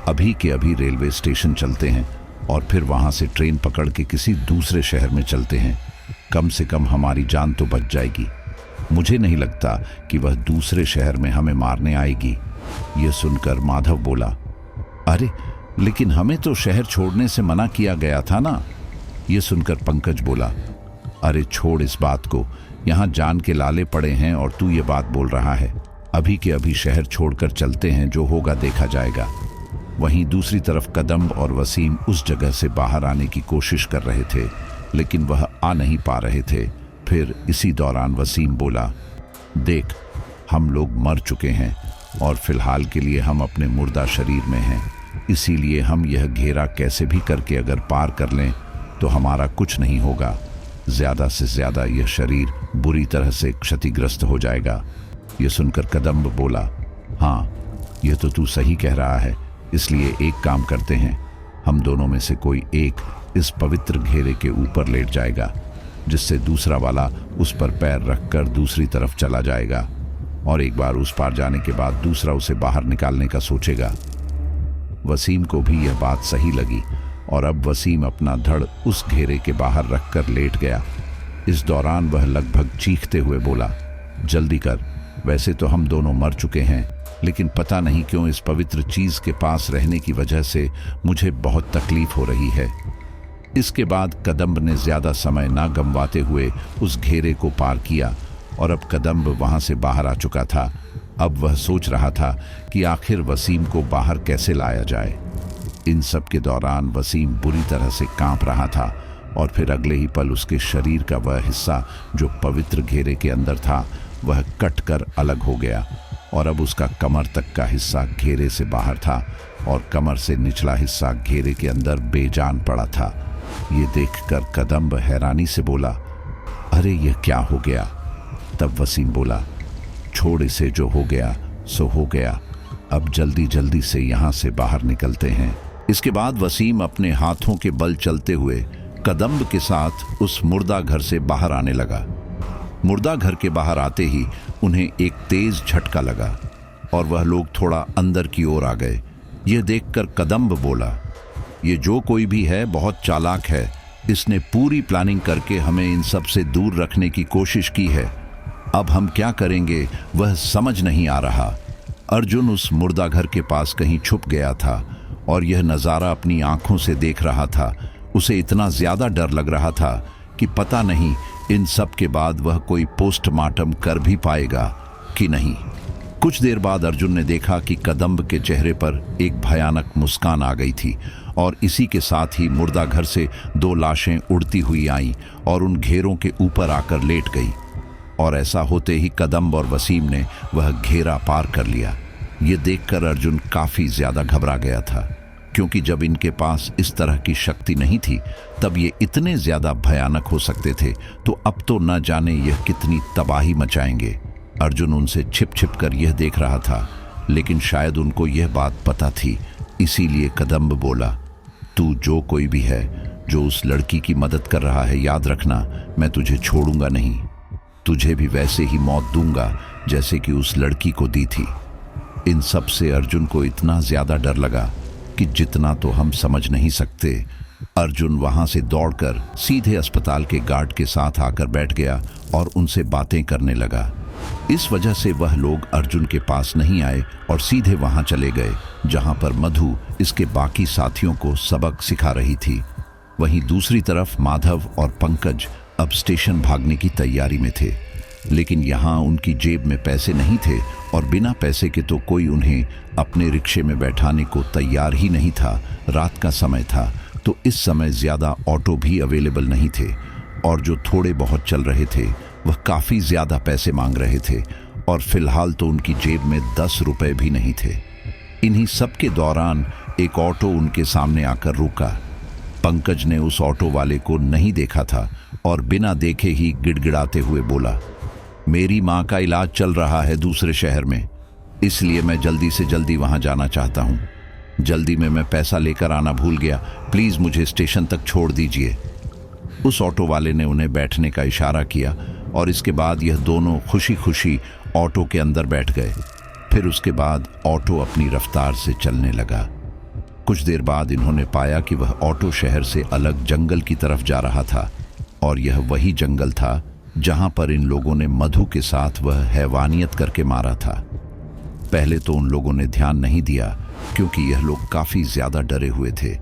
अभी के अभी रेलवे स्टेशन चलते हैं और फिर वहाँ से ट्रेन पकड़ के किसी दूसरे शहर में चलते हैं, कम से कम हमारी जान तो बच जाएगी। मुझे नहीं लगता कि वह दूसरे शहर में हमें मारने आएगी। यह सुनकर माधव बोला, अरे लेकिन हमें तो शहर छोड़ने से मना किया गया था ना। यह सुनकर पंकज बोला, अरे छोड़ इस बात को, यहाँ जान के लाले पड़े हैं और तू ये बात बोल रहा है। अभी के अभी शहर छोड़कर चलते हैं, जो होगा देखा जाएगा। वहीं दूसरी तरफ कदम और वसीम उस जगह से बाहर आने की कोशिश कर रहे थे, लेकिन वह आ नहीं पा रहे थे। फिर इसी दौरान वसीम बोला, देख, हम लोग मर चुके हैं और फिलहाल के लिए हम अपने मुर्दा शरीर में हैं, इसीलिए हम यह घेरा कैसे भी करके अगर पार कर लें तो हमारा कुछ नहीं होगा। ज्यादा से ज्यादा यह शरीर बुरी तरह से क्षतिग्रस्त हो जाएगा। यह सुनकर कदम्ब बोला, हाँ, यह तो तू सही कह रहा है, इसलिए एक काम करते हैं, हम दोनों में से कोई एक इस पवित्र घेरे के ऊपर लेट जाएगा, जिससे दूसरा वाला उस पर पैर रखकर दूसरी तरफ चला जाएगा और एक बार उस पार जाने के बाद दूसरा उसे बाहर निकालने का सोचेगा। वसीम को भी यह बात सही लगी और अब वसीम अपना धड़ उस घेरे के बाहर रखकर लेट गया। इस दौरान वह लगभग चीखते हुए बोला, जल्दी कर, वैसे तो हम दोनों मर चुके हैं, लेकिन पता नहीं क्यों इस पवित्र चीज के पास रहने की वजह से मुझे बहुत तकलीफ हो रही है। इसके बाद कदम्ब ने ज्यादा समय ना गंवाते हुए उस घेरे को पार किया और अब कदम्ब वहां से बाहर आ चुका था। अब वह सोच रहा था कि आखिर वसीम को बाहर कैसे लाया जाए। इन सब के दौरान वसीम बुरी तरह से कांप रहा था और फिर अगले ही पल उसके शरीर का वह हिस्सा जो पवित्र घेरे के अंदर था वह कटकर अलग हो गया और अब उसका कमर तक का हिस्सा घेरे से बाहर था और कमर से निचला हिस्सा घेरे के अंदर बेजान पड़ा था। ये देखकर कदम्ब हैरानी से बोला, अरे यह क्या हो गया? तब वसीम बोला, छोड़ इसे, जो हो गया सो हो गया, अब जल्दी जल्दी से यहाँ से बाहर निकलते हैं। इसके बाद वसीम अपने हाथों के बल चलते हुए कदम्ब के साथ उस मुर्दा घर से बाहर आने लगा। मुर्दा घर के बाहर आते ही उन्हें एक तेज झटका लगा और वह लोग थोड़ा अंदर की ओर आ गए। यह देखकर कदम्ब बोला, ये जो कोई भी है बहुत चालाक है, इसने पूरी प्लानिंग करके हमें इन सब से दूर रखने की कोशिश की है। अब हम क्या करेंगे वह समझ नहीं आ रहा। अर्जुन उस मुर्दा घर के पास कहीं छुप गया था और यह नज़ारा अपनी आंखों से देख रहा था। उसे इतना ज़्यादा डर लग रहा था कि पता नहीं इन सब के बाद वह कोई पोस्टमार्टम कर भी पाएगा कि नहीं। कुछ देर बाद अर्जुन ने देखा कि कदम्ब के चेहरे पर एक भयानक मुस्कान आ गई थी और इसी के साथ ही मुर्दा घर से 2 लाशें उड़ती हुई आईं और उन घेरों के ऊपर आकर लेट गई। और ऐसा होते ही कदम्ब और वसीम ने वह घेरा पार कर लिया। ये देखकर अर्जुन काफी ज्यादा घबरा गया था, क्योंकि जब इनके पास इस तरह की शक्ति नहीं थी तब ये इतने ज्यादा भयानक हो सकते थे, तो अब तो न जाने यह कितनी तबाही मचाएंगे। अर्जुन उनसे छिप छिप कर यह देख रहा था, लेकिन शायद उनको यह बात पता थी, इसीलिए कदम्ब बोला, तू जो कोई भी है जो उस लड़की की मदद कर रहा है, याद रखना मैं तुझे छोड़ूंगा नहीं, तुझे भी वैसे ही मौत दूंगा जैसे कि उस लड़की को दी थी। इन सब से अर्जुन को इतना ज्यादा डर लगा कि जितना तो हम समझ नहीं सकते। अर्जुन वहां से दौड़कर सीधे अस्पताल के गार्ड के साथ आकर बैठ गया और उनसे बातें करने लगा। इस वजह से वह लोग अर्जुन के पास नहीं आए और सीधे वहां चले गए जहां पर मधु इसके बाकी साथियों को सबक सिखा रही थी। वहीं दूसरी तरफ माधव और पंकज अब स्टेशन भागने की तैयारी में थे, लेकिन यहाँ उनकी जेब में पैसे नहीं थे और बिना पैसे के तो कोई उन्हें अपने रिक्शे में बैठाने को तैयार ही नहीं था। रात का समय था तो इस समय ज़्यादा ऑटो भी अवेलेबल नहीं थे और जो थोड़े बहुत चल रहे थे वह काफ़ी ज़्यादा पैसे मांग रहे थे और फिलहाल तो उनकी जेब में 10 रुपए भी नहीं थे। इन्हीं सब के दौरान एक ऑटो उनके सामने आकर रुका। पंकज ने उस ऑटो वाले को नहीं देखा था और बिना देखे ही गिड़गिड़ाते हुए बोला, मेरी माँ का इलाज चल रहा है दूसरे शहर में, इसलिए मैं जल्दी से जल्दी वहाँ जाना चाहता हूँ। जल्दी में मैं पैसा लेकर आना भूल गया, प्लीज़ मुझे स्टेशन तक छोड़ दीजिए। उस ऑटो वाले ने उन्हें बैठने का इशारा किया और इसके बाद यह दोनों खुशी खुशी ऑटो के अंदर बैठ गए। फिर उसके बाद ऑटो अपनी रफ्तार से चलने लगा। कुछ देर बाद इन्होंने पाया कि वह ऑटो शहर से अलग जंगल की तरफ जा रहा था और यह वही जंगल था जहां पर इन लोगों ने मधु के साथ वह हैवानियत करके मारा था। पहले तो उन लोगों ने ध्यान नहीं दिया क्योंकि यह लोग काफी ज्यादा डरे हुए थे,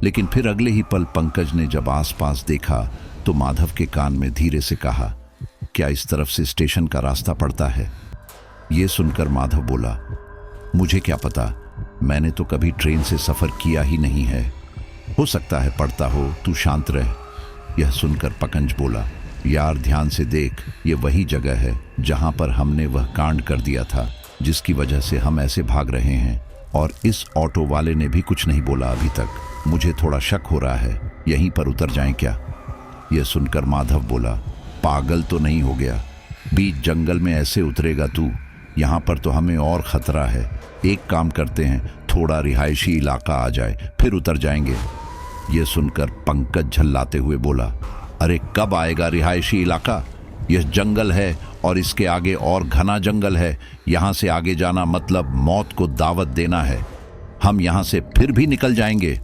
लेकिन फिर अगले ही पल पंकज ने जब आसपास देखा तो माधव के कान में धीरे से कहा, क्या इस तरफ से स्टेशन का रास्ता पड़ता है? ये सुनकर माधव बोला, मुझे क्या पता, मैंने तो कभी ट्रेन से सफर किया ही नहीं है, हो सकता है पड़ता हो, तू शांत रह। यह सुनकर पंकज बोला, यार ध्यान से देख, ये वही जगह है जहां पर हमने वह कांड कर दिया था जिसकी वजह से हम ऐसे भाग रहे हैं, और इस ऑटो वाले ने भी कुछ नहीं बोला अभी तक। मुझे थोड़ा शक हो रहा है, यहीं पर उतर जाएं क्या? यह सुनकर माधव बोला, पागल तो नहीं हो गया? बीच जंगल में ऐसे उतरेगा तू? यहाँ पर तो हमें और खतरा है। एक काम करते हैं, थोड़ा रिहायशी इलाका आ जाए, फिर उतर जाएंगे। यह सुनकर पंकज झल्लाते हुए बोला, अरे कब आएगा रिहायशी इलाका? यह जंगल है और इसके आगे और घना जंगल है। यहाँ से आगे जाना मतलब मौत को दावत देना है। हम यहाँ से फिर भी निकल जाएंगे।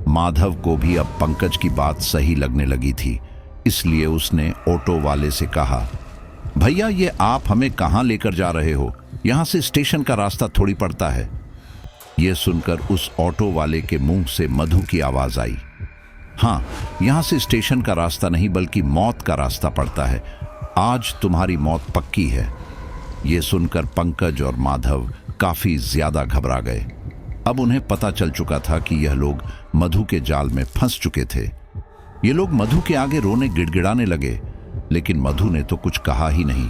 माधव को भी अब पंकज की बात सही लगने लगी थी, इसलिए उसने ऑटो वाले से कहा, भैया ये आप हमें कहाँ लेकर जा रहे हो? यहाँ से स्टेशन का रास्ता थोड़ी पड़ता है। यह सुनकर उस ऑटो वाले के मुंह से मधु की आवाज आई, हाँ, यहाँ से स्टेशन का रास्ता नहीं बल्कि मौत का रास्ता पड़ता है। आज तुम्हारी मौत पक्की है। यह सुनकर पंकज और माधव काफी ज्यादा घबरा गए। अब उन्हें पता चल चुका था कि यह लोग मधु के जाल में फंस चुके थे। ये लोग मधु के आगे रोने गिड़गिड़ाने लगे, लेकिन मधु ने तो कुछ कहा ही नहीं।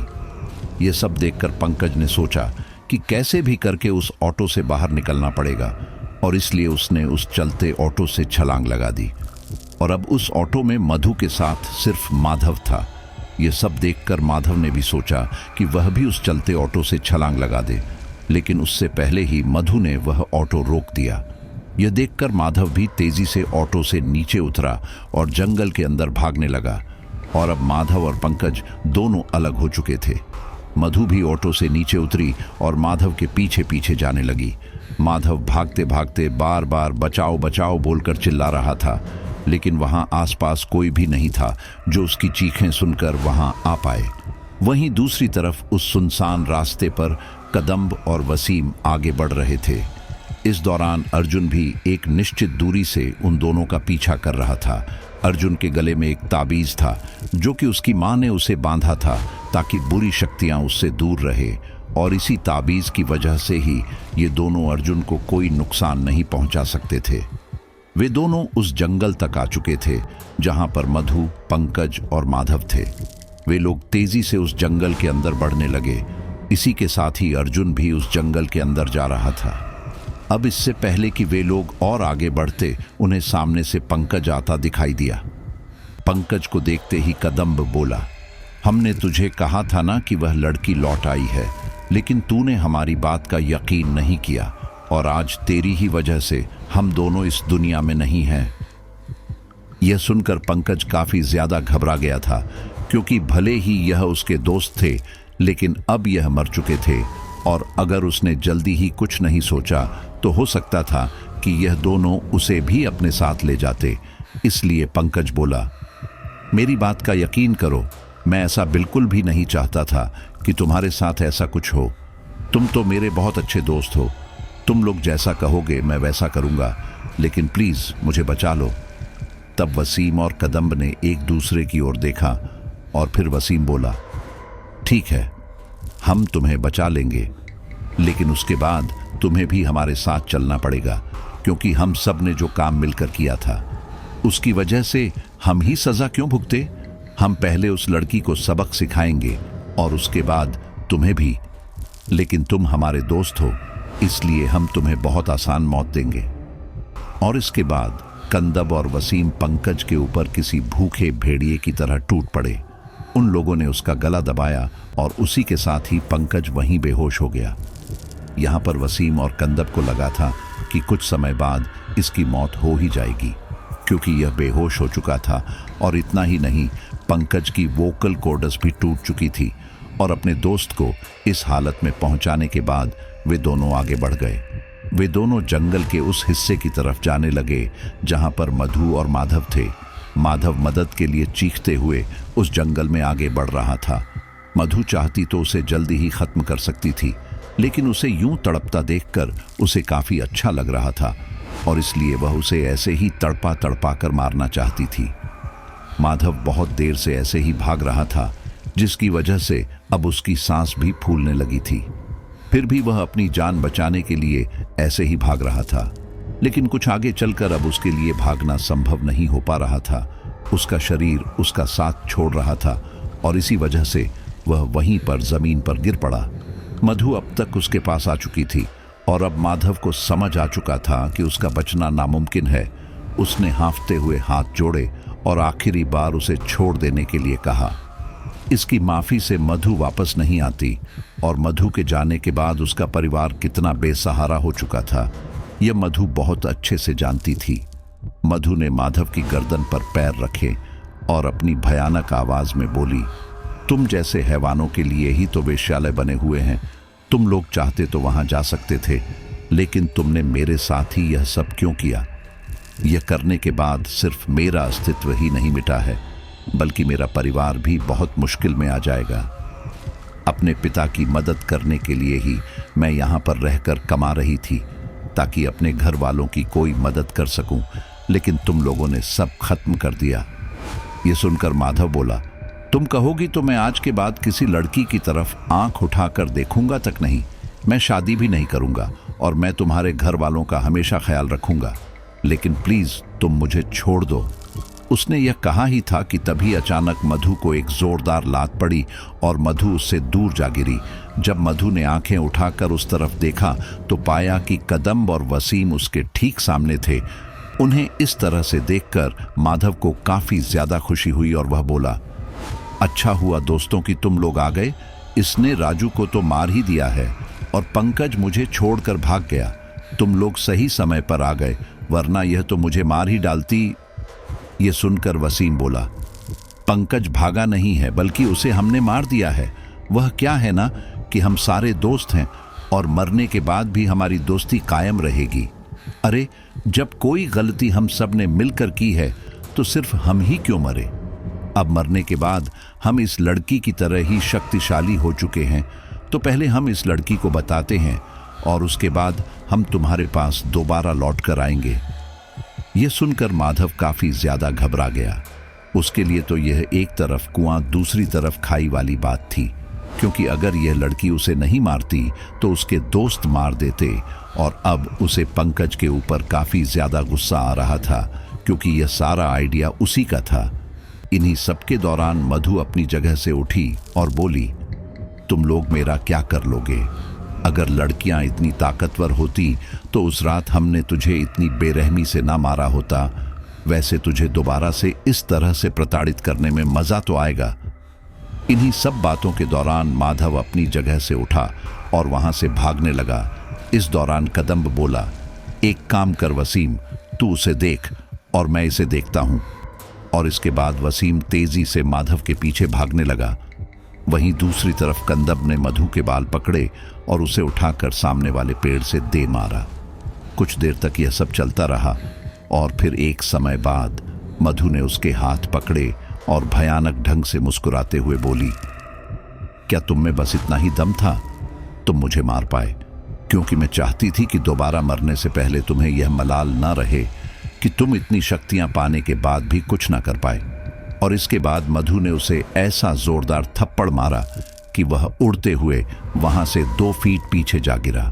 ये सब देखकर पंकज ने सोचा कि कैसे भी करके उस ऑटो से बाहर निकलना पड़ेगा, और इसलिए उसने उस चलते ऑटो से छलांग लगा दी। और अब उस ऑटो में मधु के साथ सिर्फ माधव था। ये सब देखकर माधव ने भी सोचा कि वह भी उस चलते ऑटो से छलांग लगा दे, लेकिन उससे पहले ही मधु ने वह ऑटो रोक दिया। यह देखकर माधव भी तेजी से ऑटो से नीचे उतरा और जंगल के अंदर भागने लगा। और अब माधव और पंकज दोनों अलग हो चुके थे। मधु भी ऑटो से नीचे उतरी और माधव के पीछे पीछे जाने लगी। माधव भागते भागते बार बार बचाओ बचाओ बोलकर चिल्ला रहा था, लेकिन वहां आसपास कोई भी नहीं था जो उसकी चीखें सुनकर वहां आ पाए। वहीं दूसरी तरफ उस सुनसान रास्ते पर कदम्ब और वसीम आगे बढ़ रहे थे। इस दौरान अर्जुन भी एक निश्चित दूरी से उन दोनों का पीछा कर रहा था। अर्जुन के गले में एक ताबीज था जो कि उसकी मां ने उसे बांधा था ताकि बुरी शक्तियां उससे दूर रहे, और इसी ताबीज की वजह से ही ये दोनों अर्जुन को कोई नुकसान नहीं पहुंचा सकते थे। वे दोनों उस जंगल तक आ चुके थे जहां पर मधु, पंकज और माधव थे। वे लोग तेजी से उस जंगल के अंदर बढ़ने लगे। इसी के साथ ही अर्जुन भी उस जंगल के अंदर जा रहा था। अब इससे पहले कि वे लोग और आगे बढ़ते, उन्हें सामने से पंकज आता दिखाई दिया। पंकज को देखते ही कदम्ब बोला, हमने तुझे कहा था ना कि वह लड़की लौट आई है, लेकिन तूने हमारी बात का यकीन नहीं किया, और आज तेरी ही वजह से हम दोनों इस दुनिया में नहीं हैं। यह सुनकर पंकज काफी ज्यादा घबरा गया था, क्योंकि भले ही यह उसके दोस्त थे, लेकिन अब यह मर चुके थे, और अगर उसने जल्दी ही कुछ नहीं सोचा तो हो सकता था कि यह दोनों उसे भी अपने साथ ले जाते। इसलिए पंकज बोला, मेरी बात का यकीन करो, मैं ऐसा बिल्कुल भी नहीं चाहता था कि तुम्हारे साथ ऐसा कुछ हो। तुम तो मेरे बहुत अच्छे दोस्त हो, तुम लोग जैसा कहोगे मैं वैसा करूंगा, लेकिन प्लीज मुझे बचा लो। तब वसीम और कदम्ब ने एक दूसरे की ओर देखा, और फिर वसीम बोला, ठीक है, हम तुम्हें बचा लेंगे, लेकिन उसके बाद तुम्हें भी हमारे साथ चलना पड़ेगा, क्योंकि हम सब ने जो काम मिलकर किया था उसकी वजह से हम ही सजा क्यों भुगते। हम पहले उस लड़की को सबक सिखाएंगे और उसके बाद तुम्हें भी, लेकिन तुम हमारे दोस्त हो, इसलिए हम तुम्हें बहुत आसान मौत देंगे। और इसके बाद कंदब और वसीम पंकज के ऊपर किसी भूखे भेड़िए की तरह टूट पड़े। उन लोगों ने उसका गला दबाया और उसी के साथ ही पंकज वहीं बेहोश हो गया। यहाँ पर वसीम और कंदब को लगा था कि कुछ समय बाद इसकी मौत हो ही जाएगी, क्योंकि यह बेहोश हो चुका था। और इतना ही नहीं, पंकज की वोकल कॉर्ड्स भी टूट चुकी थी, और अपने दोस्त को इस हालत में पहुंचाने के बाद वे दोनों आगे बढ़ गए। वे दोनों जंगल के उस हिस्से की तरफ जाने लगे जहां पर मधु और माधव थे। माधव मदद के लिए चीखते हुए उस जंगल में आगे बढ़ रहा था। मधु चाहती तो उसे जल्दी ही खत्म कर सकती थी, लेकिन उसे यूं तड़पता देखकर उसे काफी अच्छा लग रहा था, और इसलिए वह उसे ऐसे ही तड़पा तड़पा कर मारना चाहती थी। माधव बहुत देर से ऐसे ही भाग रहा था, जिसकी वजह से अब उसकी सांस भी फूलने लगी थी। फिर भी वह अपनी जान बचाने के लिए ऐसे ही भाग रहा था, लेकिन कुछ आगे चलकर अब उसके लिए भागना संभव नहीं हो पा रहा था। उसका शरीर उसका साथ छोड़ रहा था, और इसी वजह से वह वहीं पर जमीन पर गिर पड़ा। मधु अब तक उसके पास आ चुकी थी, और अब माधव को समझ आ चुका था कि उसका बचना नामुमकिन है। उसने हांफते हुए हाथ जोड़े और आखिरी बार उसे छोड़ देने के लिए कहा। इसकी माफी से मधु वापस नहीं आती और मधु के जाने के बाद उसका परिवार कितना बेसहारा हो चुका था, यह मधु बहुत अच्छे से जानती थी। मधु ने माधव की गर्दन पर पैर रखे और अपनी भयानक आवाज में बोली, तुम जैसे हैवानों के लिए ही तो वेश्यालय बने हुए हैं। तुम लोग चाहते तो वहां जा सकते थे, लेकिन तुमने मेरे साथ ही यह सब क्यों किया? यह करने के बाद सिर्फ मेरा अस्तित्व ही नहीं मिटा है, बल्कि मेरा परिवार भी बहुत मुश्किल में आ जाएगा। अपने पिता की मदद करने के लिए ही मैं यहाँ पर रहकर कमा रही थी, ताकि अपने घर वालों की कोई मदद कर सकूं, लेकिन तुम लोगों ने सब खत्म कर दिया। ये सुनकर माधव बोला, तुम कहोगी तो मैं आज के बाद किसी लड़की की तरफ आंख उठाकर देखूंगा तक नहीं। मैं शादी भी नहीं करूंगा और मैं तुम्हारे घर वालों का हमेशा ख्याल रखूंगा, लेकिन प्लीज तुम मुझे छोड़ दो। उसने यह कहा ही था कि तभी अचानक मधु को एक जोरदार लात पड़ी और मधु उससे दूर जा गिरी। जब मधु ने आंखें उठाकर उस तरफ देखा तो पाया कि कदम और वसीम उसके ठीक सामने थे। उन्हें इस तरह से देखकर माधव को काफी ज्यादा खुशी हुई और वह बोला, अच्छा हुआ दोस्तों कि तुम लोग आ गए। इसने राजू को तो मार ही दिया है और पंकज मुझे छोड़कर भाग गया। तुम लोग सही समय पर आ गए, वरना यह तो मुझे मार ही डालती। ये सुनकर वसीम बोला, पंकज भागा नहीं है, बल्कि उसे हमने मार दिया है। वह क्या है ना कि हम सारे दोस्त हैं और मरने के बाद भी हमारी दोस्ती कायम रहेगी। अरे जब कोई गलती हम सब ने मिलकर की है तो सिर्फ हम ही क्यों मरे? अब मरने के बाद हम इस लड़की की तरह ही शक्तिशाली हो चुके हैं, तो पहले हम इस लड़की को बताते हैं और उसके बाद हम तुम्हारे पास दोबारा लौट कर आएंगे। यह सुनकर माधव काफी ज्यादा घबरा गया। उसके लिए तो यह एक तरफ कुआं दूसरी तरफ खाई वाली बात थी, क्योंकि अगर यह लड़की उसे नहीं मारती तो उसके दोस्त मार देते और अब उसे पंकज के ऊपर काफी ज्यादा गुस्सा आ रहा था, क्योंकि यह सारा आइडिया उसी का था। इन्हीं सबके दौरान मधु अपनी जगह से उठी और बोली, तुम लोग मेरा क्या कर लोगे? अगर लड़कियां इतनी ताकतवर होती तो उस रात हमने तुझे इतनी बेरहमी से ना मारा होता। वैसे तुझे दोबारा से इस तरह से प्रताड़ित करने में मजा तो आएगा। इन्हीं सब बातों के दौरान माधव अपनी जगह से उठा और वहां से भागने लगा। इस दौरान कदम्ब बोला, एक काम कर वसीम, तू उसे देख और मैं इसे देखता हूं। और इसके बाद वसीम तेजी से माधव के पीछे भागने लगा। वहीं दूसरी तरफ कंदब ने मधु के बाल पकड़े और उसे उठाकर सामने वाले पेड़ से दे मारा। कुछ देर तक यह सब चलता रहा और फिर एक समय बाद मधु ने उसके हाथ पकड़े और भयानक ढंग से मुस्कुराते हुए बोली, क्या तुम में बस इतना ही दम था? तुम मुझे मार पाए क्योंकि मैं चाहती थी कि दोबारा मरने से पहले तुम्हें यह मलाल न रहे कि तुम इतनी शक्तियां पाने के बाद भी कुछ ना कर पाए। और इसके बाद मधु ने उसे ऐसा जोरदार थप्पड़ मारा कि वह उड़ते हुए वहां से 2 फीट पीछे जा गिरा।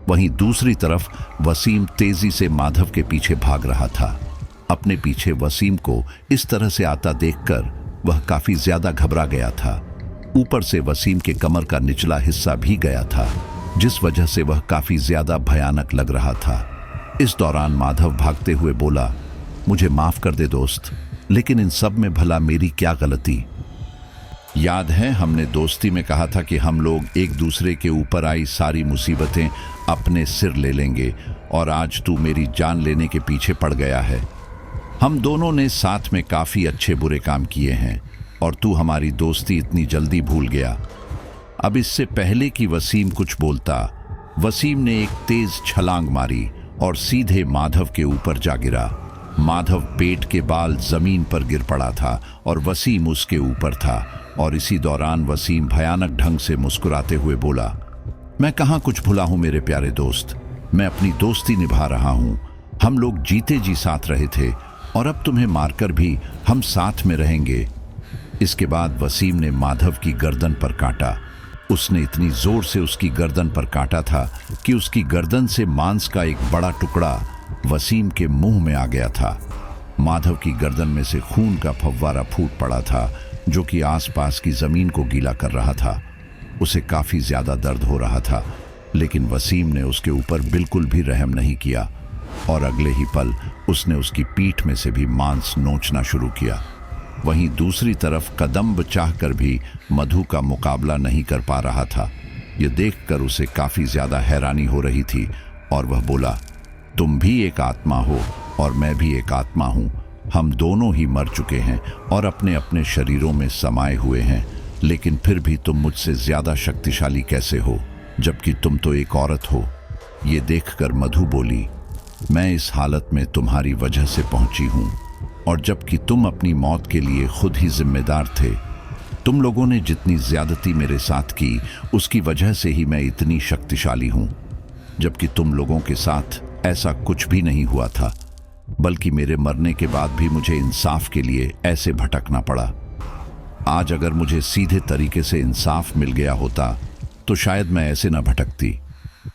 वहीं दूसरी तरफ वसीम तेजी से माधव के पीछे भाग रहा था। अपने पीछे वसीम को इस तरह से आता देखकर वह काफी ज्यादा घबरा गया था। ऊपर से वसीम के कमर का निचला हिस्सा भी गया था, जिस वजह से वह काफी ज्यादा भयानक लग रहा था। इस दौरान माधव भागते हुए बोला, मुझे माफ कर दे दोस्त, लेकिन इन सब में भला मेरी क्या गलती? याद है हमने दोस्ती में कहा था कि हम लोग एक दूसरे के ऊपर आई सारी मुसीबतें अपने सिर ले लेंगे, और आज तू मेरी जान लेने के पीछे पड़ गया है। हम दोनों ने साथ में काफी अच्छे बुरे काम किए हैं और तू हमारी दोस्ती इतनी जल्दी भूल गया। अब इससे पहले कि वसीम कुछ बोलता, वसीम ने एक तेज छलांग मारी और सीधे माधव के ऊपर जा गिरा। माधव पेट के बाल जमीन पर गिर पड़ा था और वसीम उसके ऊपर था। और इसी दौरान वसीम भयानक ढंग से मुस्कुराते हुए बोला, मैं कहाँ कुछ भुला हूं मेरे प्यारे दोस्त, मैं अपनी दोस्ती निभा रहा हूं। हम लोग जीते जी साथ रहे थे और अब तुम्हें मारकर भी हम साथ में रहेंगे। इसके बाद वसीम ने माधव की गर्दन पर काटा। उसने इतनी जोर से उसकी गर्दन पर काटा था कि उसकी गर्दन से मांस का एक बड़ा टुकड़ा वसीम के मुंह में आ गया था। माधव की गर्दन में से खून का फव्वारा फूट पड़ा था, जो कि आसपास की जमीन को गीला कर रहा था। उसे काफी ज्यादा दर्द हो रहा था, लेकिन वसीम ने उसके ऊपर बिल्कुल भी रहम नहीं किया। और अगले ही पल उसने उसकी पीठ में से भी मांस नोचना शुरू किया। वहीं दूसरी तरफ कदम्ब चाहकर भी मधु का मुकाबला नहीं कर पा रहा था। ये देखकर उसे काफी ज्यादा हैरानी हो रही थी और वह बोला, तुम भी एक आत्मा हो और मैं भी एक आत्मा हूं। हम दोनों ही मर चुके हैं और अपने अपने शरीरों में समाये हुए हैं, लेकिन फिर भी तुम मुझसे ज्यादा शक्तिशाली कैसे हो, जबकि तुम तो एक औरत हो। ये देखकर मधु बोली, मैं इस हालत में तुम्हारी वजह से पहुंची हूं, और जबकि तुम अपनी मौत के लिए खुद ही जिम्मेदार थे। तुम लोगों ने जितनी ज्यादती मेरे साथ की, उसकी वजह से ही मैं इतनी शक्तिशाली हूं, जबकि तुम लोगों के साथ ऐसा कुछ भी नहीं हुआ था, बल्कि मेरे मरने के बाद भी मुझे इंसाफ के लिए ऐसे भटकना पड़ा। आज अगर मुझे सीधे तरीके से इंसाफ मिल गया होता तो शायद मैं ऐसे न भटकती।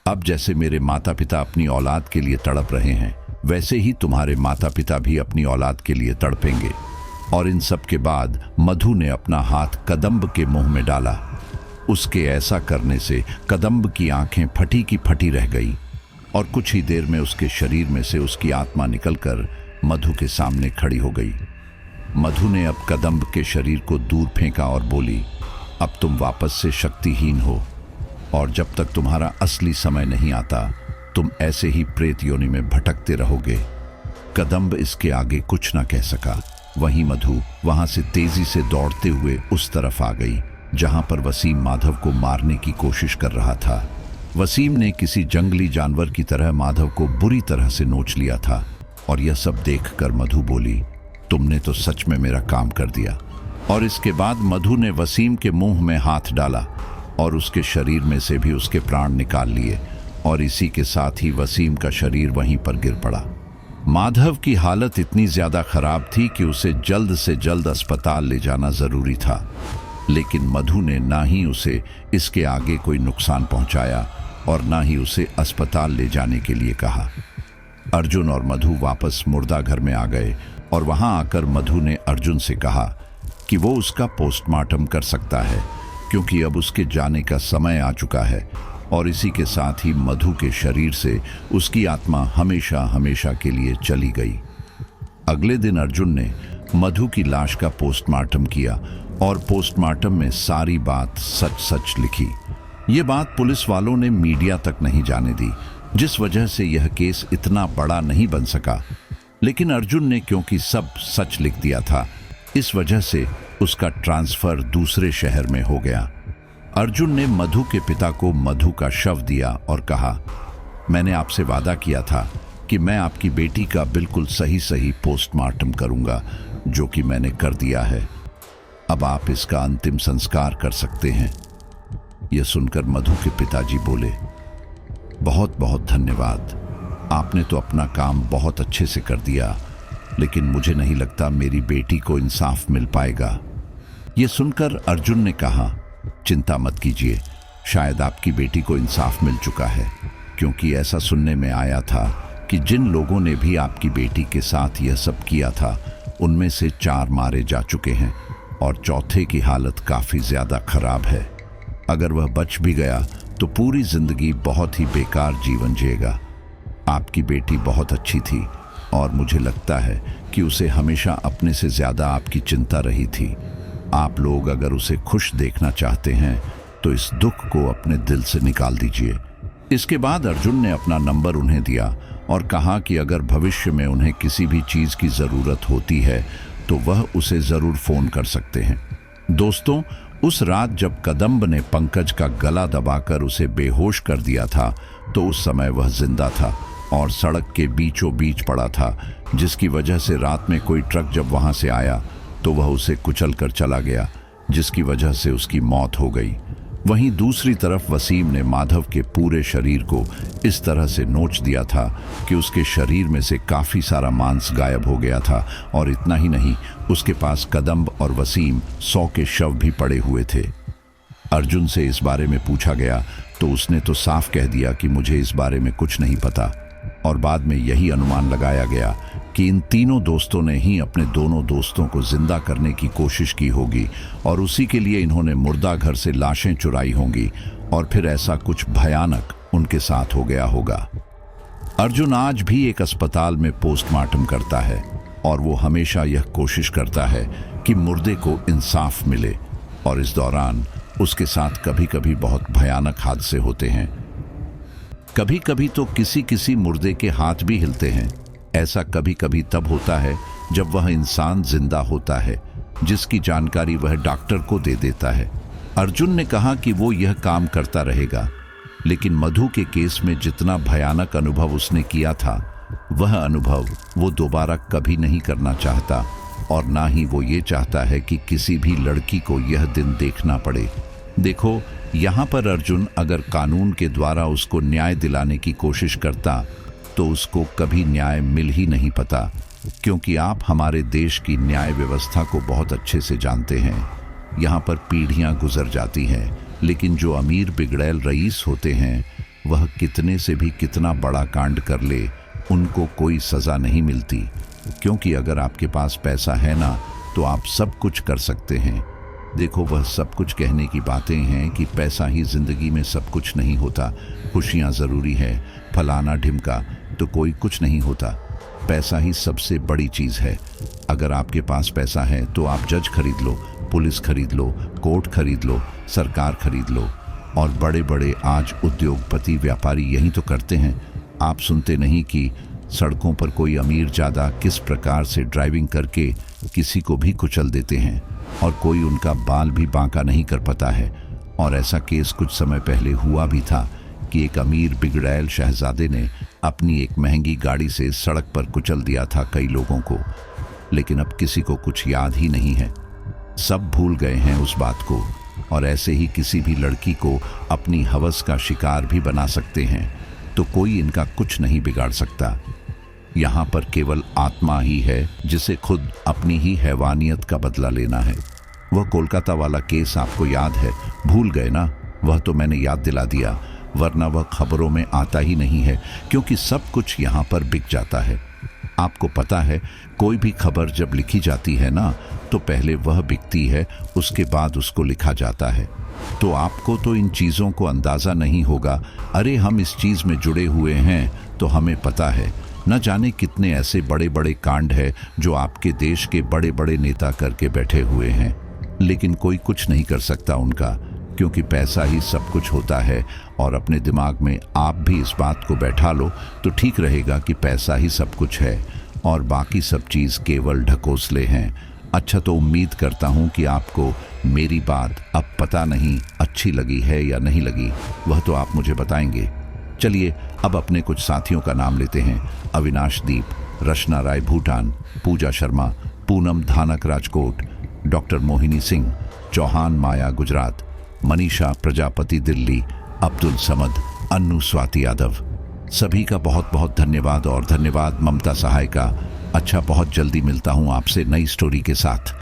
अब जैसे मेरे माता पिता अपनी औलाद के लिए तड़प रहे हैं, वैसे ही तुम्हारे माता पिता भी अपनी औलाद के लिए तड़पेंगे। और इन सब के बाद मधु ने अपना हाथ कदम्ब के मुंह में डाला। उसके ऐसा करने से कदम्ब की आंखें फटी की फटी रह गई और कुछ ही देर में उसके शरीर में से उसकी आत्मा निकलकर मधु के सामने खड़ी हो गई। मधु ने अब कदम्ब के शरीर को दूर फेंका और बोली, अब तुम वापस से शक्तिहीन हो, और जब तक तुम्हारा असली समय नहीं आता तुम ऐसे ही प्रेत योनि में भटकते रहोगे। कदम्ब इसके आगे कुछ न कह सका। वहीं मधु वहां से तेजी से दौड़ते हुए उस तरफ आ गई जहां पर वसीम माधव को मारने की कोशिश कर रहा था। वसीम ने किसी जंगली जानवर की तरह माधव को बुरी तरह से नोच लिया था, और यह सब देखकर मधु बोली, तुमने तो सच में मेरा काम कर दिया। और इसके बाद मधु ने वसीम के मुंह में हाथ डाला और उसके शरीर में से भी उसके प्राण निकाल लिए, और इसी के साथ ही वसीम का शरीर वहीं पर गिर पड़ा। माधव की हालत इतनी ज्यादा खराब थी कि उसे जल्द से जल्द अस्पताल ले जाना जरूरी था, लेकिन मधु ने ना ही उसे इसके आगे कोई नुकसान पहुंचाया और ना ही उसे अस्पताल ले जाने के लिए कहा। अर्जुन और मधु वापस मुर्दा घर में आ गए और वहां आकर मधु ने अर्जुन से कहा कि वो उसका पोस्टमार्टम कर सकता है, क्योंकि अब उसके जाने का समय आ चुका है। और इसी के साथ ही मधु के शरीर से उसकी आत्मा हमेशा हमेशा के लिए चली गई। अगले दिन अर्जुन ने मधु की लाश का पोस्टमार्टम किया और पोस्टमार्टम में सारी बात सच सच लिखी। ये बात पुलिस वालों ने मीडिया तक नहीं जाने दी, जिस वजह से यह केस इतना बड़ा नहीं बन सका। लेकिन अर्जुन ने क्योंकि सब सच लिख दिया था, इस वजह से उसका ट्रांसफर दूसरे शहर में हो गया। अर्जुन ने मधु के पिता को मधु का शव दिया और कहा, मैंने आपसे वादा किया था कि मैं आपकी बेटी का बिल्कुल सही सही पोस्टमार्टम करूंगा, जो कि मैंने कर दिया है। अब आप इसका अंतिम संस्कार कर सकते हैं। यह सुनकर मधु के पिताजी बोले, बहुत बहुत धन्यवाद, आपने तो अपना काम बहुत अच्छे से कर दिया, लेकिन मुझे नहीं लगता मेरी बेटी को इंसाफ मिल पाएगा। यह सुनकर अर्जुन ने कहा, चिंता मत कीजिए, शायद आपकी बेटी को इंसाफ मिल चुका है, क्योंकि ऐसा सुनने में आया था कि जिन लोगों ने भी आपकी बेटी के साथ यह सब किया था, उनमें से 4 मारे जा चुके हैं और चौथे की हालत काफी ज्यादा खराब है। अगर वह बच भी गया तो पूरी जिंदगी बहुत ही बेकार जीवन जिएगा। आपकी बेटी बहुत अच्छी थी और मुझे लगता है कि उसे हमेशा अपने से ज्यादा आपकी चिंता रही थी। आप लोग अगर उसे खुश देखना चाहते हैं तो इस दुख को अपने दिल से निकाल दीजिए। इसके बाद अर्जुन ने अपना नंबर उन्हें दिया और कहा कि अगर भविष्य में उन्हें किसी भी चीज की जरूरत होती है तो वह उसे जरूर फोन कर सकते हैं। दोस्तों, उस रात जब कदम्ब ने पंकज का गला दबाकर उसे बेहोश कर दिया था, तो उस समय वह जिंदा था और सड़क के बीचों बीच पड़ा था, जिसकी वजह से रात में कोई ट्रक जब वहां से आया तो वह उसे कुचल कर चला गया, जिसकी वजह से उसकी मौत हो गई। वहीं दूसरी तरफ वसीम ने माधव के पूरे शरीर को इस तरह से नोच दिया था कि उसके शरीर में से काफी सारा मांस गायब हो गया था, और इतना ही नहीं, उसके पास कदम्ब और वसीम 100 के शव भी पड़े हुए थे। अर्जुन से इस बारे में पूछा गया तो उसने तो साफ कह दिया कि मुझे इस बारे में कुछ नहीं पता, और बाद में यही अनुमान लगाया गया कि इन तीनों दोस्तों ने ही अपने दोनों दोस्तों को जिंदा करने की कोशिश की होगी, और उसी के लिए इन्होंने मुर्दा घर से लाशें चुराई होंगी, और फिर ऐसा कुछ भयानक उनके साथ हो गया होगा। अर्जुन आज भी एक अस्पताल में पोस्टमार्टम करता है और वो हमेशा यह कोशिश करता है कि मुर्दे को इंसाफ मिले। और इस दौरान उसके साथ कभी कभी बहुत भयानक हादसे होते हैं। कभी कभी तो किसी किसी मुर्दे के हाथ भी हिलते हैं। ऐसा कभी कभी तब होता है जब वह इंसान जिंदा होता है, जिसकी जानकारी वह डॉक्टर को दे देता है। अर्जुन ने कहा कि वो यह काम करता रहेगा, लेकिन मधु के केस में जितना भयानक अनुभव उसने किया था, वह अनुभव वो दोबारा कभी नहीं करना चाहता, और ना ही वो ये चाहता है कि किसी भी लड़की को यह दिन देखना पड़े। देखो, यहाँ पर अर्जुन अगर कानून के द्वारा उसको न्याय दिलाने की कोशिश करता तो उसको कभी न्याय मिल ही नहीं पाता, क्योंकि आप हमारे देश की न्याय व्यवस्था को बहुत अच्छे से जानते हैं। यहाँ पर पीढ़ियाँ गुजर जाती हैं, लेकिन जो अमीर बिगड़ैल रईस होते हैं, वह कितने से भी कितना बड़ा कांड कर ले, उनको कोई सज़ा नहीं मिलती। क्योंकि अगर आपके पास पैसा है ना, तो आप सब कुछ कर सकते हैं। देखो, वह सब कुछ कहने की बातें हैं कि पैसा ही ज़िंदगी में सब कुछ नहीं होता, खुशियाँ ज़रूरी है, फलाना ढिमका, तो कोई कुछ नहीं होता। पैसा ही सबसे बड़ी चीज़ है। अगर आपके पास पैसा है तो आप जज खरीद लो, पुलिस खरीद लो, कोर्ट खरीद लो, सरकार खरीद लो। और बड़े बड़े आज उद्योगपति व्यापारी यही तो करते हैं। आप सुनते नहीं कि सड़कों पर कोई अमीर ज़्यादा किस प्रकार से ड्राइविंग करके किसी को भी कुचल देते हैं, और कोई उनका बाल भी बांका नहीं कर पाता है। और ऐसा केस कुछ समय पहले हुआ भी था कि एक अमीर बिगड़ैल शहजादे ने अपनी एक महंगी गाड़ी से सड़क पर कुचल दिया था कई लोगों को, लेकिन अब किसी को कुछ याद ही नहीं है। सब भूल गए हैं उस बात को। और ऐसे ही किसी भी लड़की को अपनी हवस का शिकार भी बना सकते हैं, तो कोई इनका कुछ नहीं बिगाड़ सकता। यहाँ पर केवल आत्मा ही है जिसे खुद अपनी ही हैवानियत का बदला लेना है। वह कोलकाता वाला केस आपको याद है? भूल गए ना? वह तो मैंने याद दिला दिया, वरना वह खबरों में आता ही नहीं है, क्योंकि सब कुछ यहाँ पर बिक जाता है। आपको पता है, कोई भी खबर जब लिखी जाती है ना, तो पहले वह बिकती है, उसके बाद उसको लिखा जाता है। तो आपको तो इन चीज़ों को अंदाज़ा नहीं होगा। अरे, हम इस चीज़ में जुड़े हुए हैं तो हमें पता है। न जाने कितने ऐसे बड़े बड़े कांड हैं जो आपके देश के बड़े बड़े नेता करके बैठे हुए हैं, लेकिन कोई कुछ नहीं कर सकता उनका, क्योंकि पैसा ही सब कुछ होता है। और अपने दिमाग में आप भी इस बात को बैठा लो तो ठीक रहेगा कि पैसा ही सब कुछ है और बाकी सब चीज़ केवल ढकोसले हैं। अच्छा, तो उम्मीद करता हूँ कि आपको मेरी बात अब पता नहीं अच्छी लगी है या नहीं लगी, वह तो आप मुझे बताएंगे। चलिए अब अपने कुछ साथियों का नाम लेते हैं। अविनाश दीप, रचना राय भूटान, पूजा शर्मा, पूनम धानक राजकोट, डॉक्टर मोहिनी सिंह, चौहान माया गुजरात, मनीषा प्रजापति दिल्ली, अब्दुल समद, अन्नू स्वाति यादव। सभी का बहुत बहुत धन्यवाद। और धन्यवाद ममता सहाय का। अच्छा, बहुत जल्दी मिलता हूँ आपसे नई स्टोरी के साथ।